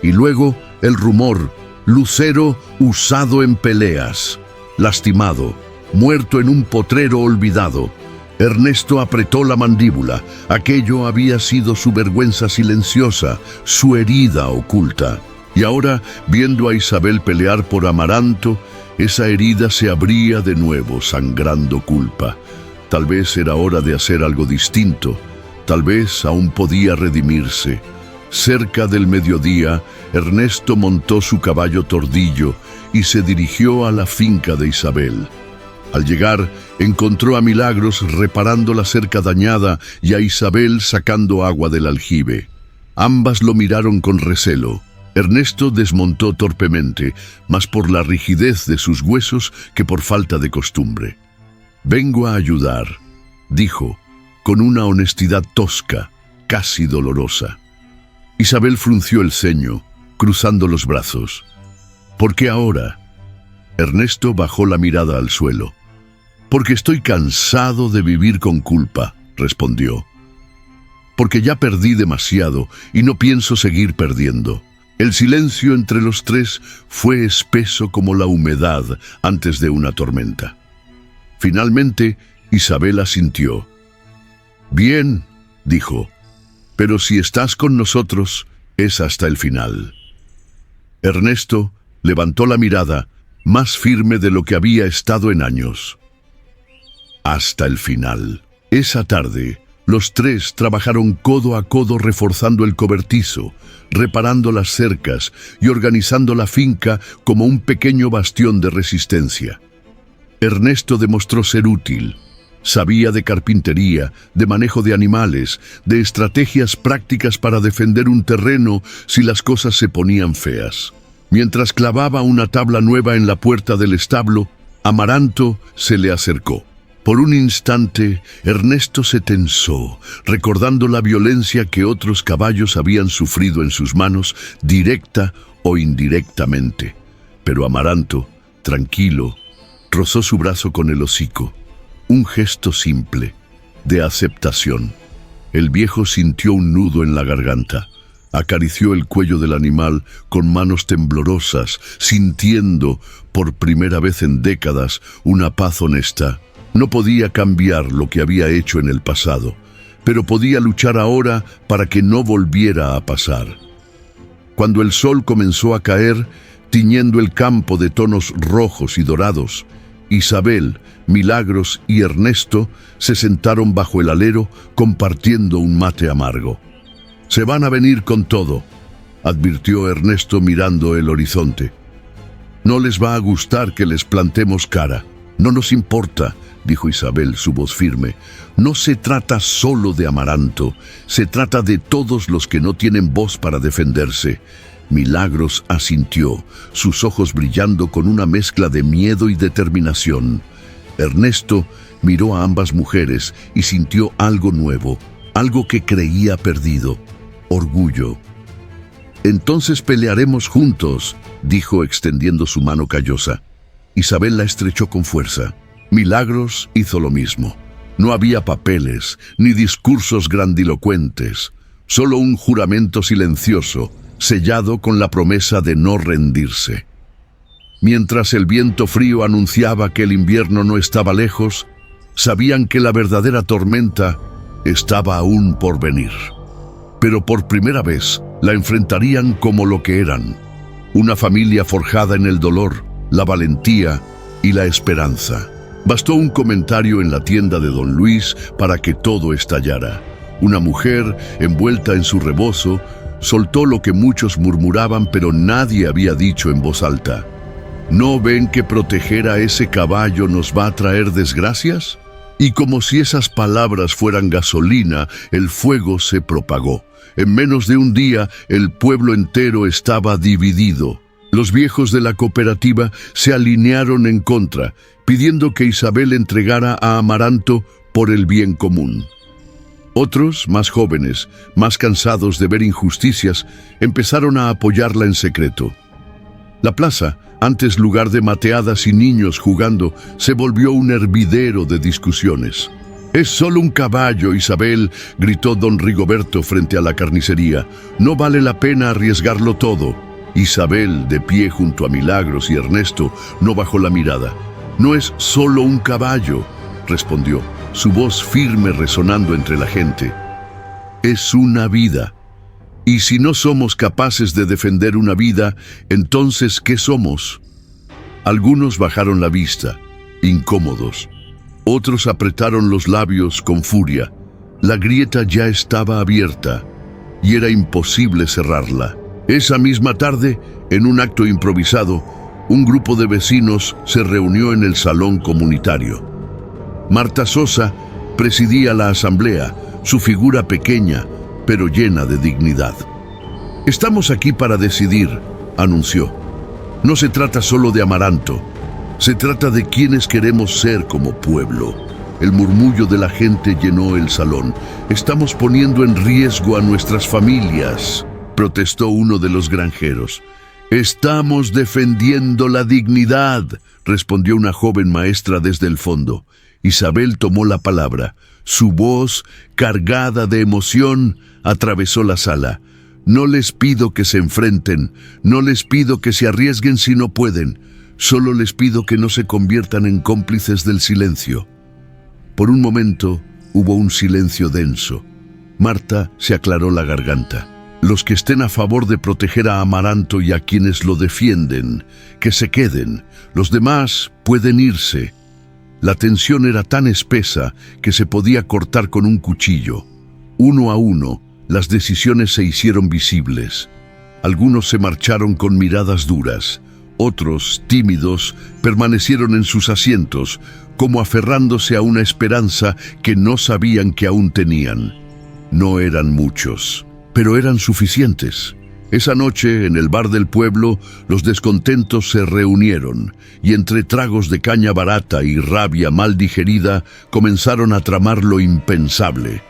Y luego el rumor, Lucero usado en peleas, lastimado, muerto en un potrero olvidado. Ernesto apretó la mandíbula. Aquello había sido su vergüenza silenciosa, su herida oculta. Y ahora, viendo a Isabel pelear por Amaranto, esa herida se abría de nuevo, sangrando culpa. Tal vez era hora de hacer algo distinto. Tal vez aún podía redimirse. Cerca del mediodía, Ernesto montó su caballo Tordillo y se dirigió a la finca de Isabel. Al llegar, encontró a Milagros reparando la cerca dañada y a Isabel sacando agua del aljibe. Ambas lo miraron con recelo. Ernesto desmontó torpemente, más por la rigidez de sus huesos que por falta de costumbre. «Vengo a ayudar», dijo, con una honestidad tosca, casi dolorosa. Isabel frunció el ceño, cruzando los brazos. «¿Por qué ahora?» Ernesto bajó la mirada al suelo. «Porque estoy cansado de vivir con culpa», respondió. «Porque ya perdí demasiado y no pienso seguir perdiendo». El silencio entre los tres fue espeso como la humedad antes de una tormenta. Finalmente, Isabel asintió. «Bien», dijo, «pero si estás con nosotros, es hasta el final». Ernesto levantó la mirada, más firme de lo que había estado en años. Hasta el final. Esa tarde, los tres trabajaron codo a codo reforzando el cobertizo, reparando las cercas y organizando la finca como un pequeño bastión de resistencia. Ernesto demostró ser útil. Sabía de carpintería, de manejo de animales, de estrategias prácticas para defender un terreno si las cosas se ponían feas. Mientras clavaba una tabla nueva en la puerta del establo, Amaranto se le acercó. Por un instante, Ernesto se tensó, recordando la violencia que otros caballos habían sufrido en sus manos, directa o indirectamente. Pero Amaranto, tranquilo, rozó su brazo con el hocico. Un gesto simple, de aceptación. El viejo sintió un nudo en la garganta. Acarició el cuello del animal con manos temblorosas, sintiendo, por primera vez en décadas, una paz honesta. No podía cambiar lo que había hecho en el pasado, pero podía luchar ahora para que no volviera a pasar. Cuando el sol comenzó a caer, tiñendo el campo de tonos rojos y dorados, Isabel, Milagros y Ernesto se sentaron bajo el alero compartiendo un mate amargo. «Se van a venir con todo», advirtió Ernesto mirando el horizonte. «No les va a gustar que les plantemos cara. No nos importa», dijo Isabel, su voz firme. «No se trata solo de Amaranto, se trata de todos los que no tienen voz para defenderse». Milagros asintió, sus ojos brillando con una mezcla de miedo y determinación. Ernesto miró a ambas mujeres y sintió algo nuevo, algo que creía perdido: orgullo. «Entonces pelearemos juntos», dijo extendiendo su mano callosa. Isabel la estrechó con fuerza. Milagros hizo lo mismo. No había papeles, ni discursos grandilocuentes, solo un juramento silencioso, sellado con la promesa de no rendirse. Mientras el viento frío anunciaba que el invierno no estaba lejos, sabían que la verdadera tormenta estaba aún por venir. Pero por primera vez la enfrentarían como lo que eran: una familia forjada en el dolor, la valentía y la esperanza. Bastó un comentario en la tienda de don Luis para que todo estallara. Una mujer, envuelta en su rebozo, soltó lo que muchos murmuraban pero nadie había dicho en voz alta: ¿no ven que proteger a ese caballo nos va a traer desgracias? Y como si esas palabras fueran gasolina, el fuego se propagó. En menos de un día, el pueblo entero estaba dividido. Los viejos de la cooperativa se alinearon en contra, pidiendo que Isabel entregara a Amaranto por el bien común. Otros, más jóvenes, más cansados de ver injusticias, empezaron a apoyarla en secreto. La plaza, antes lugar de mateadas y niños jugando, se volvió un hervidero de discusiones. «Es solo un caballo, Isabel», gritó don Rigoberto frente a la carnicería. «No vale la pena arriesgarlo todo». Isabel, de pie junto a Milagros y Ernesto, no bajó la mirada. «No es solo un caballo», respondió, su voz firme resonando entre la gente. «Es una vida. Y si no somos capaces de defender una vida, entonces, ¿qué somos?». Algunos bajaron la vista, incómodos. Otros apretaron los labios con furia. La grieta ya estaba abierta y era imposible cerrarla. Esa misma tarde, en un acto improvisado, un grupo de vecinos se reunió en el salón comunitario. Marta Sosa presidía la asamblea, su figura pequeña, pero llena de dignidad. «Estamos aquí para decidir», anunció. «No se trata solo de Amaranto, se trata de quiénes queremos ser como pueblo». El murmullo de la gente llenó el salón. «Estamos poniendo en riesgo a nuestras familias», protestó uno de los granjeros. «Estamos defendiendo la dignidad», respondió una joven maestra desde el fondo. Isabel tomó la palabra. Su voz, cargada de emoción, atravesó la sala. «No les pido que se enfrenten, no les pido que se arriesguen si no pueden. Solo les pido que no se conviertan en cómplices del silencio». Por un momento hubo un silencio denso. Marta se aclaró la garganta. «Los que estén a favor de proteger a Amaranto y a quienes lo defienden, que se queden. Los demás pueden irse». La tensión era tan espesa que se podía cortar con un cuchillo. Uno a uno, las decisiones se hicieron visibles. Algunos se marcharon con miradas duras. Otros, tímidos, permanecieron en sus asientos, como aferrándose a una esperanza que no sabían que aún tenían. No eran muchos, pero eran suficientes. Esa noche, en el bar del pueblo, los descontentos se reunieron y entre tragos de caña barata y rabia mal digerida, comenzaron a tramar lo impensable.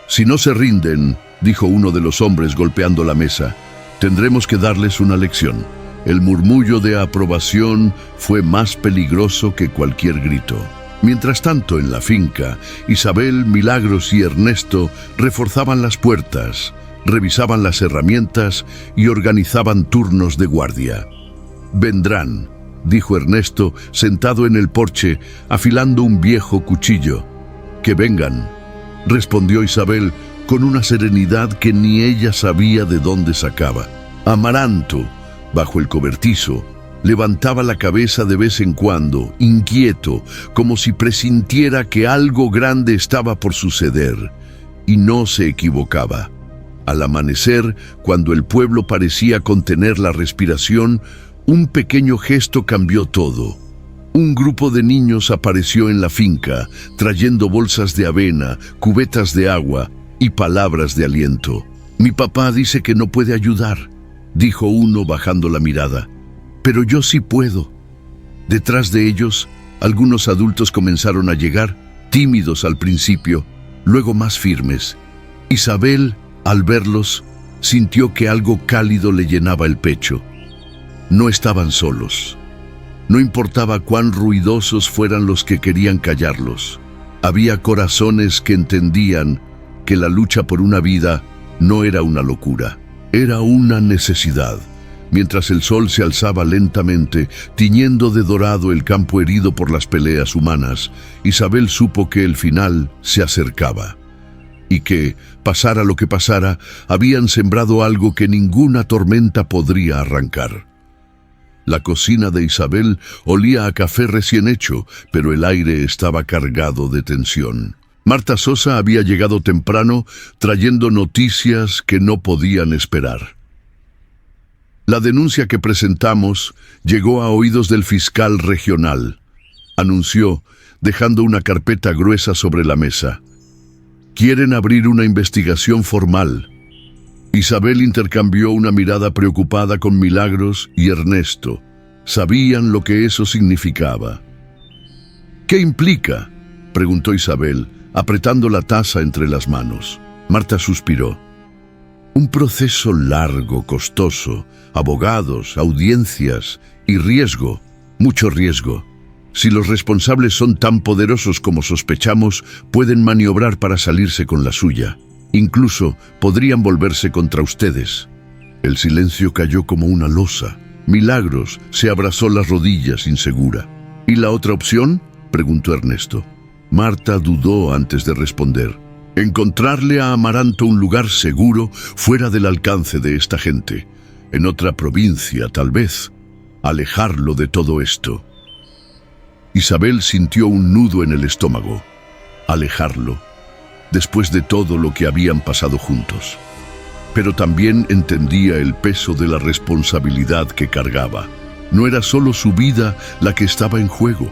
«Si no se rinden», dijo uno de los hombres golpeando la mesa, «tendremos que darles una lección». El murmullo de aprobación fue más peligroso que cualquier grito. Mientras tanto, en la finca, Isabel, Milagros y Ernesto reforzaban las puertas, revisaban las herramientas y organizaban turnos de guardia. «Vendrán», dijo Ernesto, sentado en el porche, afilando un viejo cuchillo. «Que vengan», respondió Isabel con una serenidad que ni ella sabía de dónde sacaba. Amaranto, bajo el cobertizo, levantaba la cabeza de vez en cuando, inquieto, como si presintiera que algo grande estaba por suceder, y no se equivocaba. Al amanecer, cuando el pueblo parecía contener la respiración, un pequeño gesto cambió todo. Un grupo de niños apareció en la finca, trayendo bolsas de avena, cubetas de agua y palabras de aliento. «Mi papá dice que no puede ayudar», dijo uno bajando la mirada. «Pero yo sí puedo». Detrás de ellos, algunos adultos comenzaron a llegar, tímidos al principio, luego más firmes. Isabel, al verlos, sintió que algo cálido le llenaba el pecho. No estaban solos. No importaba cuán ruidosos fueran los que querían callarlos. Había corazones que entendían que la lucha por una vida no era una locura. Era una necesidad. Mientras el sol se alzaba lentamente, tiñendo de dorado el campo herido por las peleas humanas, Isabel supo que el final se acercaba. Y que, pasara lo que pasara, habían sembrado algo que ninguna tormenta podría arrancar. La cocina de Isabel olía a café recién hecho, pero el aire estaba cargado de tensión. Marta Sosa había llegado temprano, trayendo noticias que no podían esperar. «La denuncia que presentamos llegó a oídos del fiscal regional», anunció, dejando una carpeta gruesa sobre la mesa. «Quieren abrir una investigación formal». Isabel intercambió una mirada preocupada con Milagros y Ernesto. Sabían lo que eso significaba. «¿Qué implica?», preguntó Isabel, apretando la taza entre las manos. Marta suspiró. «Un proceso largo, costoso, abogados, audiencias y riesgo, mucho riesgo. Si los responsables son tan poderosos como sospechamos, pueden maniobrar para salirse con la suya. Incluso podrían volverse contra ustedes». El silencio cayó como una losa. Milagros se abrazó las rodillas insegura. «¿Y la otra opción?», preguntó Ernesto. Marta dudó antes de responder. «Encontrarle a Amaranto un lugar seguro fuera del alcance de esta gente. En otra provincia, tal vez. Alejarlo de todo esto». Isabel sintió un nudo en el estómago. Alejarlo, después de todo lo que habían pasado juntos. Pero también entendía el peso de la responsabilidad que cargaba. No era solo su vida la que estaba en juego,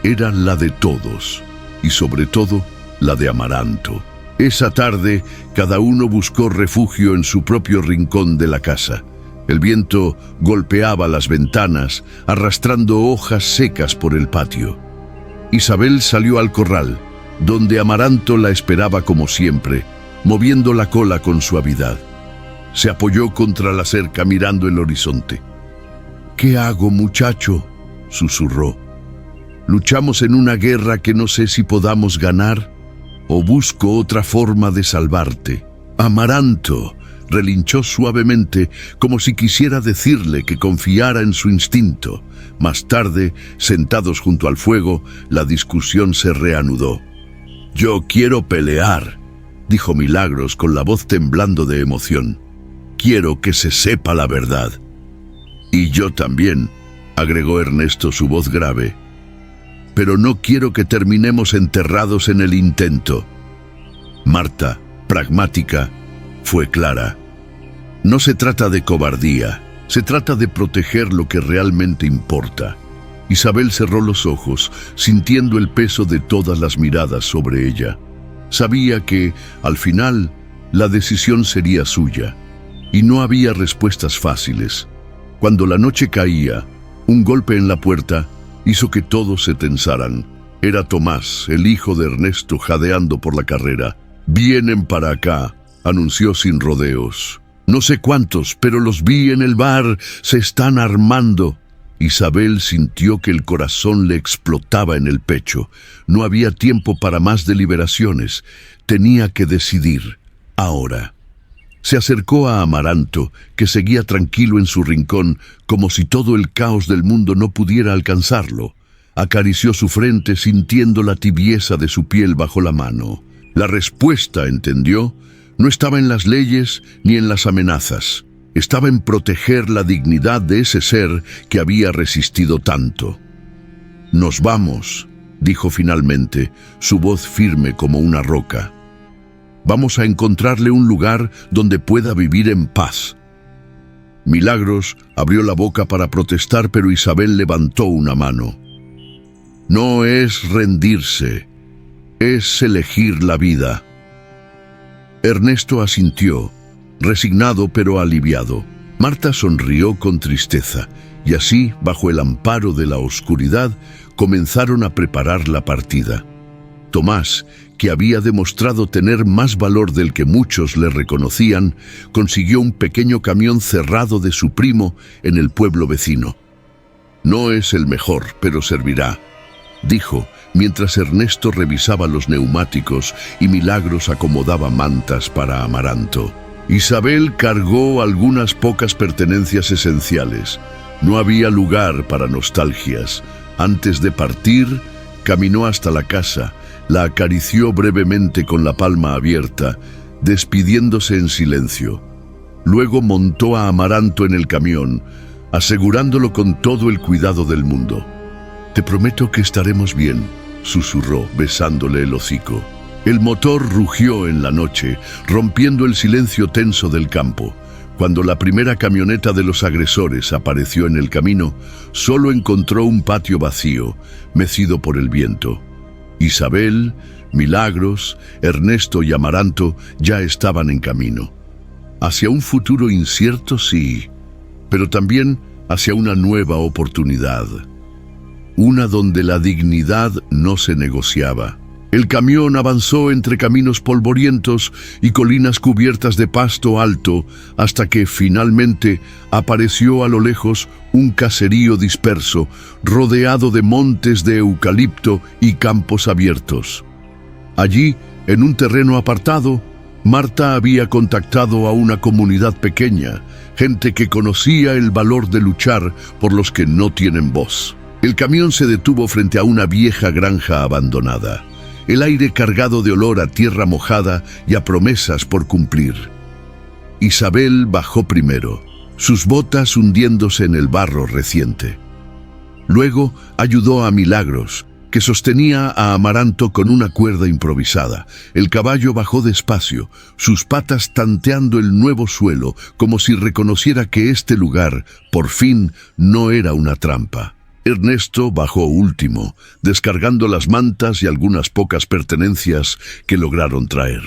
era la de todos, y sobre todo la de Amaranto. Esa tarde, cada uno buscó refugio en su propio rincón de la casa. El viento golpeaba las ventanas, arrastrando hojas secas por el patio. Isabel salió al corral, donde Amaranto la esperaba como siempre, moviendo la cola con suavidad. Se apoyó contra la cerca mirando el horizonte. «¿Qué hago, muchacho?», susurró. «¿Luchamos en una guerra que no sé si podamos ganar? ¿O busco otra forma de salvarte?». «Amaranto», relinchó suavemente, como si quisiera decirle que confiara en su instinto. Más tarde, sentados junto al fuego, la discusión se reanudó. «Yo quiero pelear», dijo Milagros con la voz temblando de emoción. «Quiero que se sepa la verdad». «Y yo también», agregó Ernesto, su voz grave. «Pero no quiero que terminemos enterrados en el intento». Marta, pragmática, fue clara. «No se trata de cobardía, se trata de proteger lo que realmente importa». Isabel cerró los ojos, sintiendo el peso de todas las miradas sobre ella. Sabía que, al final, la decisión sería suya, y no había respuestas fáciles. Cuando la noche caía, un golpe en la puerta hizo que todos se tensaran. Era Tomás, el hijo de Ernesto, jadeando por la carrera. «Vienen para acá», anunció sin rodeos. «No sé cuántos, pero los vi en el bar, se están armando». Isabel sintió que el corazón le explotaba en el pecho. No había tiempo para más deliberaciones. Tenía que decidir, ahora. Se acercó a Amaranto, que seguía tranquilo en su rincón, como si todo el caos del mundo no pudiera alcanzarlo. Acarició su frente, sintiendo la tibieza de su piel bajo la mano. La respuesta, entendió, no estaba en las leyes ni en las amenazas. Estaba en proteger la dignidad de ese ser que había resistido tanto. «Nos vamos», dijo finalmente, su voz firme como una roca. «Vamos a encontrarle un lugar donde pueda vivir en paz». Milagros abrió la boca para protestar, pero Isabel levantó una mano. «No es rendirse, es elegir la vida». Ernesto asintió, resignado pero aliviado. Marta sonrió con tristeza, y así, bajo el amparo de la oscuridad, comenzaron a preparar la partida. Tomás, que había demostrado tener más valor del que muchos le reconocían, consiguió un pequeño camión cerrado de su primo en el pueblo vecino. «No es el mejor, pero servirá», dijo, mientras Ernesto revisaba los neumáticos y Milagros acomodaba mantas para Amaranto. Isabel cargó algunas pocas pertenencias esenciales. No había lugar para nostalgias. Antes de partir, caminó hasta la casa, la acarició brevemente con la palma abierta, despidiéndose en silencio. Luego montó a Amaranto en el camión, asegurándolo con todo el cuidado del mundo. «Te prometo que estaremos bien», susurró, besándole el hocico. El motor rugió en la noche, rompiendo el silencio tenso del campo. Cuando la primera camioneta de los agresores apareció en el camino, solo encontró un patio vacío, mecido por el viento. Isabel, Milagros, Ernesto y Amaranto ya estaban en camino. Hacia un futuro incierto, sí, pero también hacia una nueva oportunidad. Una donde la dignidad no se negociaba. El camión avanzó entre caminos polvorientos y colinas cubiertas de pasto alto hasta que finalmente apareció a lo lejos un caserío disperso, rodeado de montes de eucalipto y campos abiertos. Allí, en un terreno apartado, Marta había contactado a una comunidad pequeña, gente que conocía el valor de luchar por los que no tienen voz. El camión se detuvo frente a una vieja granja abandonada. El aire cargado de olor a tierra mojada y a promesas por cumplir. Isabel bajó primero, sus botas hundiéndose en el barro reciente. Luego ayudó a Milagros, que sostenía a Amaranto con una cuerda improvisada. El caballo bajó despacio, sus patas tanteando el nuevo suelo, como si reconociera que este lugar, por fin, no era una trampa. Ernesto bajó último, descargando las mantas y algunas pocas pertenencias que lograron traer.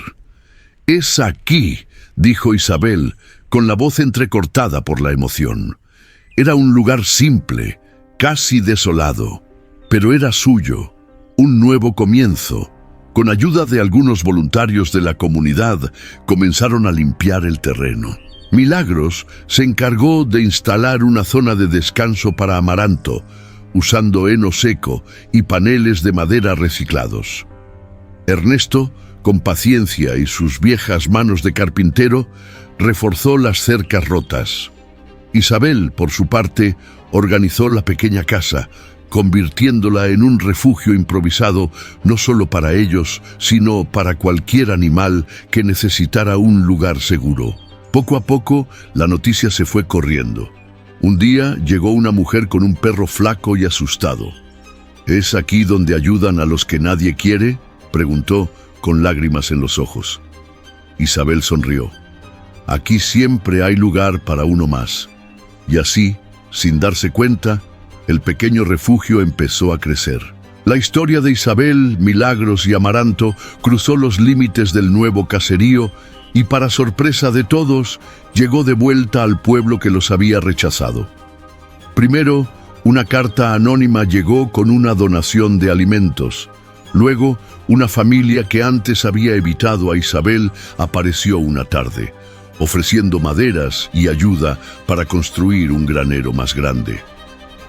«Es aquí», dijo Isabel, con la voz entrecortada por la emoción. Era un lugar simple, casi desolado, pero era suyo, un nuevo comienzo. Con ayuda de algunos voluntarios de la comunidad, comenzaron a limpiar el terreno. Milagros se encargó de instalar una zona de descanso para Amaranto, usando heno seco y paneles de madera reciclados. Ernesto, con paciencia y sus viejas manos de carpintero, reforzó las cercas rotas. Isabel, por su parte, organizó la pequeña casa, convirtiéndola en un refugio improvisado no solo para ellos, sino para cualquier animal que necesitara un lugar seguro. Poco a poco, la noticia se fue corriendo. Un día llegó una mujer con un perro flaco y asustado. «¿Es aquí donde ayudan a los que nadie quiere?», preguntó, con lágrimas en los ojos. Isabel sonrió. «Aquí siempre hay lugar para uno más». Y así, sin darse cuenta, el pequeño refugio empezó a crecer. La historia de Isabel, Milagros y Amaranto cruzó los límites del nuevo caserío y, para sorpresa de todos, llegó de vuelta al pueblo que los había rechazado. Primero, una carta anónima llegó con una donación de alimentos. Luego, una familia que antes había evitado a Isabel apareció una tarde, ofreciendo maderas y ayuda para construir un granero más grande.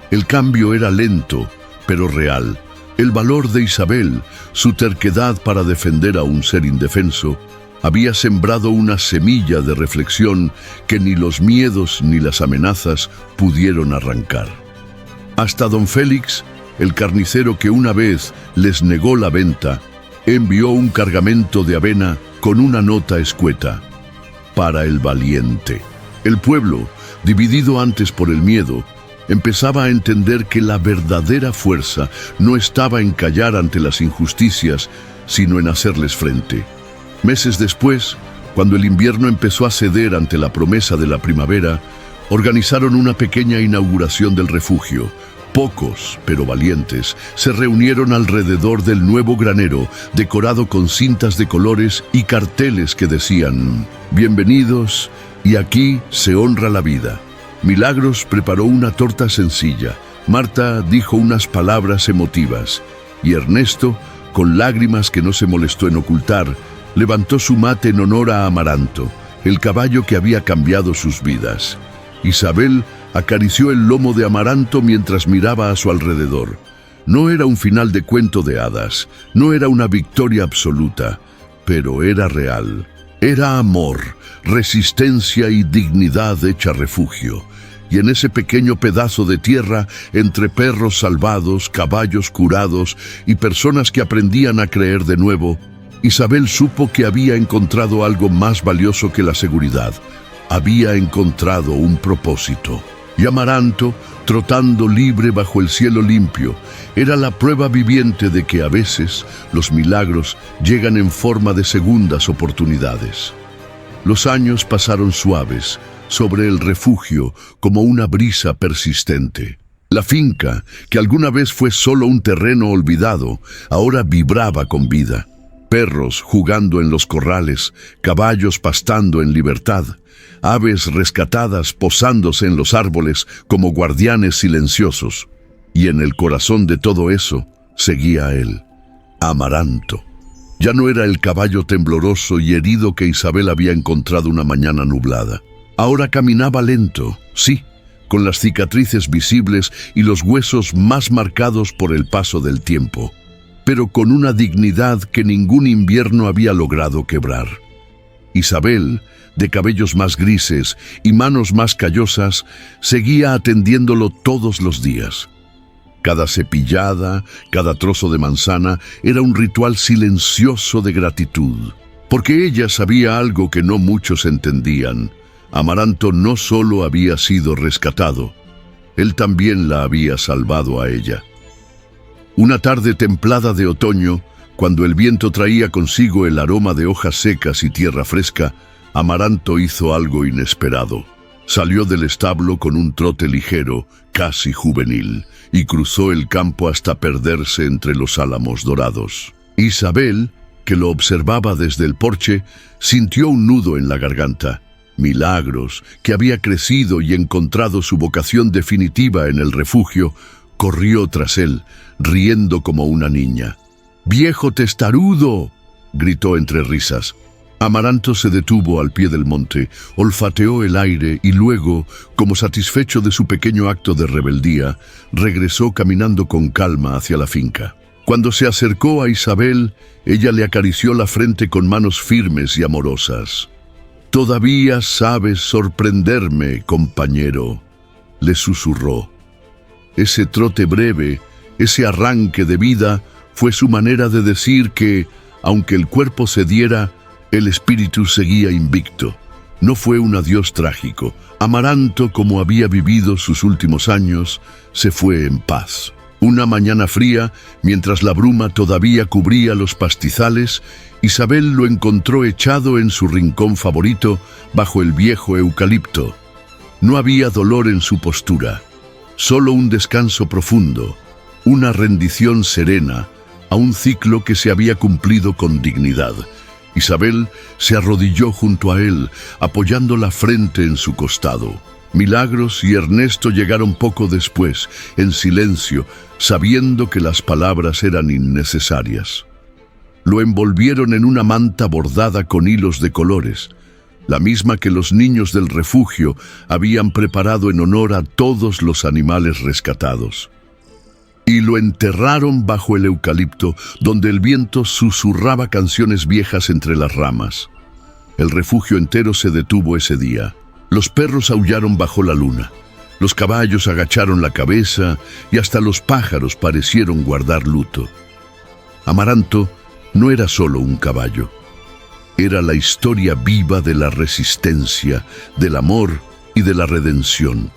El cambio era lento, pero real. El valor de Isabel, su terquedad para defender a un ser indefenso, había sembrado una semilla de reflexión que ni los miedos ni las amenazas pudieron arrancar. Hasta don Félix, el carnicero que una vez les negó la venta, envió un cargamento de avena con una nota escueta: «Para el valiente». El pueblo, dividido antes por el miedo, empezaba a entender que la verdadera fuerza no estaba en callar ante las injusticias, sino en hacerles frente. Meses después, cuando el invierno empezó a ceder ante la promesa de la primavera, organizaron una pequeña inauguración del refugio. Pocos, pero valientes, se reunieron alrededor del nuevo granero, decorado con cintas de colores y carteles que decían: «Bienvenidos, y aquí se honra la vida». Milagros preparó una torta sencilla, Marta dijo unas palabras emotivas, y Ernesto, con lágrimas que no se molestó en ocultar, levantó su mate en honor a Amaranto, el caballo que había cambiado sus vidas. Isabel acarició el lomo de Amaranto mientras miraba a su alrededor. No era un final de cuento de hadas, no era una victoria absoluta, pero era real. Era amor, resistencia y dignidad hecha refugio. Y en ese pequeño pedazo de tierra, entre perros salvados, caballos curados y personas que aprendían a creer de nuevo, Isabel supo que había encontrado algo más valioso que la seguridad. Había encontrado un propósito. Y Amaranto, trotando libre bajo el cielo limpio, era la prueba viviente de que a veces los milagros llegan en forma de segundas oportunidades. Los años pasaron suaves sobre el refugio como una brisa persistente. La finca, que alguna vez fue solo un terreno olvidado, ahora vibraba con vida. Perros jugando en los corrales, caballos pastando en libertad, aves rescatadas posándose en los árboles como guardianes silenciosos. Y en el corazón de todo eso seguía él, Amaranto. Ya no era el caballo tembloroso y herido que Isabel había encontrado una mañana nublada. Ahora caminaba lento, sí, con las cicatrices visibles y los huesos más marcados por el paso del tiempo, pero con una dignidad que ningún invierno había logrado quebrar. Isabel, de cabellos más grises y manos más callosas, seguía atendiéndolo todos los días. Cada cepillada, cada trozo de manzana era un ritual silencioso de gratitud, porque ella sabía algo que no muchos entendían. Amaranto no solo había sido rescatado, él también la había salvado a ella. Una tarde templada de otoño, cuando el viento traía consigo el aroma de hojas secas y tierra fresca, Amaranto hizo algo inesperado. Salió del establo con un trote ligero, casi juvenil, y cruzó el campo hasta perderse entre los álamos dorados. Isabel, que lo observaba desde el porche, sintió un nudo en la garganta. Milagros, que había crecido y encontrado su vocación definitiva en el refugio, corrió tras él, riendo como una niña. «¡Viejo testarudo!», gritó entre risas. Amaranto se detuvo al pie del monte, olfateó el aire y luego, como satisfecho de su pequeño acto de rebeldía, regresó caminando con calma hacia la finca. Cuando se acercó a Isabel, ella le acarició la frente con manos firmes y amorosas. «Todavía sabes sorprenderme, compañero», le susurró. Ese trote breve, ese arranque de vida, fue su manera de decir que, aunque el cuerpo cediera, el espíritu seguía invicto. No fue un adiós trágico. Amaranto, como había vivido sus últimos años, se fue en paz. Una mañana fría, mientras la bruma todavía cubría los pastizales, Isabel lo encontró echado en su rincón favorito, bajo el viejo eucalipto. No había dolor en su postura, solo un descanso profundo, una rendición serena a un ciclo que se había cumplido con dignidad. Isabel se arrodilló junto a él, apoyando la frente en su costado. Milagros y Ernesto llegaron poco después, en silencio, sabiendo que las palabras eran innecesarias. Lo envolvieron en una manta bordada con hilos de colores, la misma que los niños del refugio habían preparado en honor a todos los animales rescatados. Y lo enterraron bajo el eucalipto, donde el viento susurraba canciones viejas entre las ramas. El refugio entero se detuvo ese día. Los perros aullaron bajo la luna, los caballos agacharon la cabeza y hasta los pájaros parecieron guardar luto. Amaranto no era solo un caballo, era la historia viva de la resistencia, del amor y de la redención.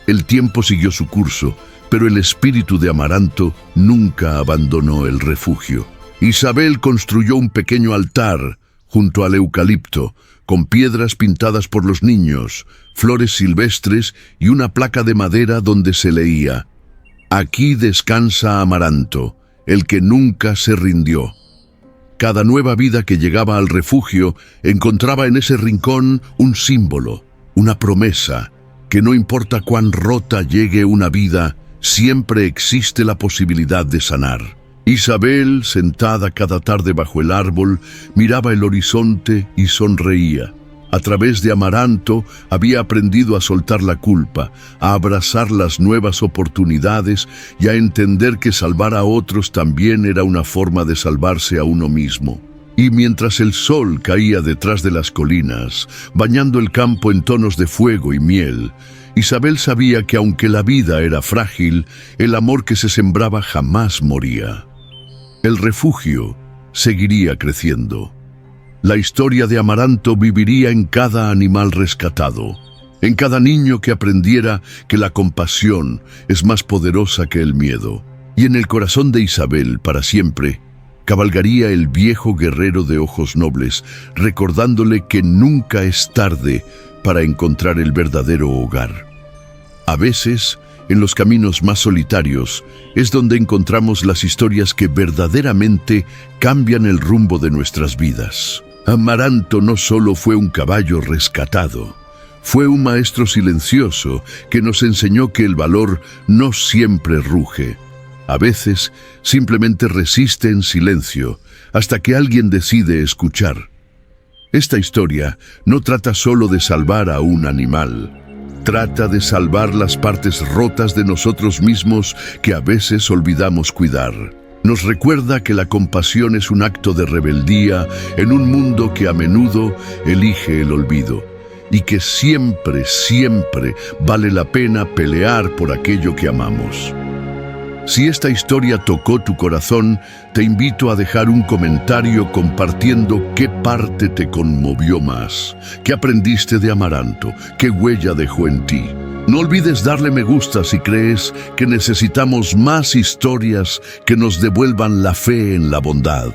El tiempo siguió su curso, pero el espíritu de Amaranto nunca abandonó el refugio. Isabel construyó un pequeño altar junto al eucalipto, con piedras pintadas por los niños, flores silvestres y una placa de madera donde se leía: «Aquí descansa Amaranto, el que nunca se rindió». Cada nueva vida que llegaba al refugio encontraba en ese rincón un símbolo, una promesa, que no importa cuán rota llegue una vida, siempre existe la posibilidad de sanar. Isabel, sentada cada tarde bajo el árbol, miraba el horizonte y sonreía. A través de Amaranto había aprendido a soltar la culpa, a abrazar las nuevas oportunidades y a entender que salvar a otros también era una forma de salvarse a uno mismo. Y mientras el sol caía detrás de las colinas, bañando el campo en tonos de fuego y miel, Isabel sabía que aunque la vida era frágil, el amor que se sembraba jamás moría. El refugio seguiría creciendo. La historia de Amaranto viviría en cada animal rescatado, en cada niño que aprendiera que la compasión es más poderosa que el miedo. Y en el corazón de Isabel, para siempre, cabalgaría el viejo guerrero de ojos nobles, recordándole que nunca es tarde para encontrar el verdadero hogar. A veces, en los caminos más solitarios, es donde encontramos las historias que verdaderamente cambian el rumbo de nuestras vidas. Amaranto no solo fue un caballo rescatado, fue un maestro silencioso que nos enseñó que el valor no siempre ruge. A veces, simplemente resiste en silencio hasta que alguien decide escuchar. Esta historia no trata solo de salvar a un animal. Trata de salvar las partes rotas de nosotros mismos que a veces olvidamos cuidar. Nos recuerda que la compasión es un acto de rebeldía en un mundo que a menudo elige el olvido, y que siempre, siempre vale la pena pelear por aquello que amamos. Si esta historia tocó tu corazón, te invito a dejar un comentario compartiendo qué parte te conmovió más, qué aprendiste de Amaranto, qué huella dejó en ti. No olvides darle me gusta si crees que necesitamos más historias que nos devuelvan la fe en la bondad.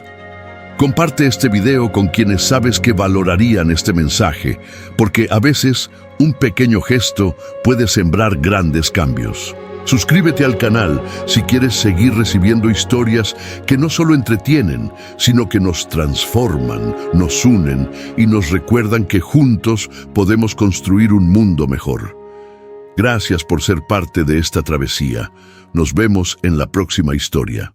Comparte este video con quienes sabes que valorarían este mensaje, porque a veces un pequeño gesto puede sembrar grandes cambios. Suscríbete al canal si quieres seguir recibiendo historias que no solo entretienen, sino que nos transforman, nos unen y nos recuerdan que juntos podemos construir un mundo mejor. Gracias por ser parte de esta travesía. Nos vemos en la próxima historia.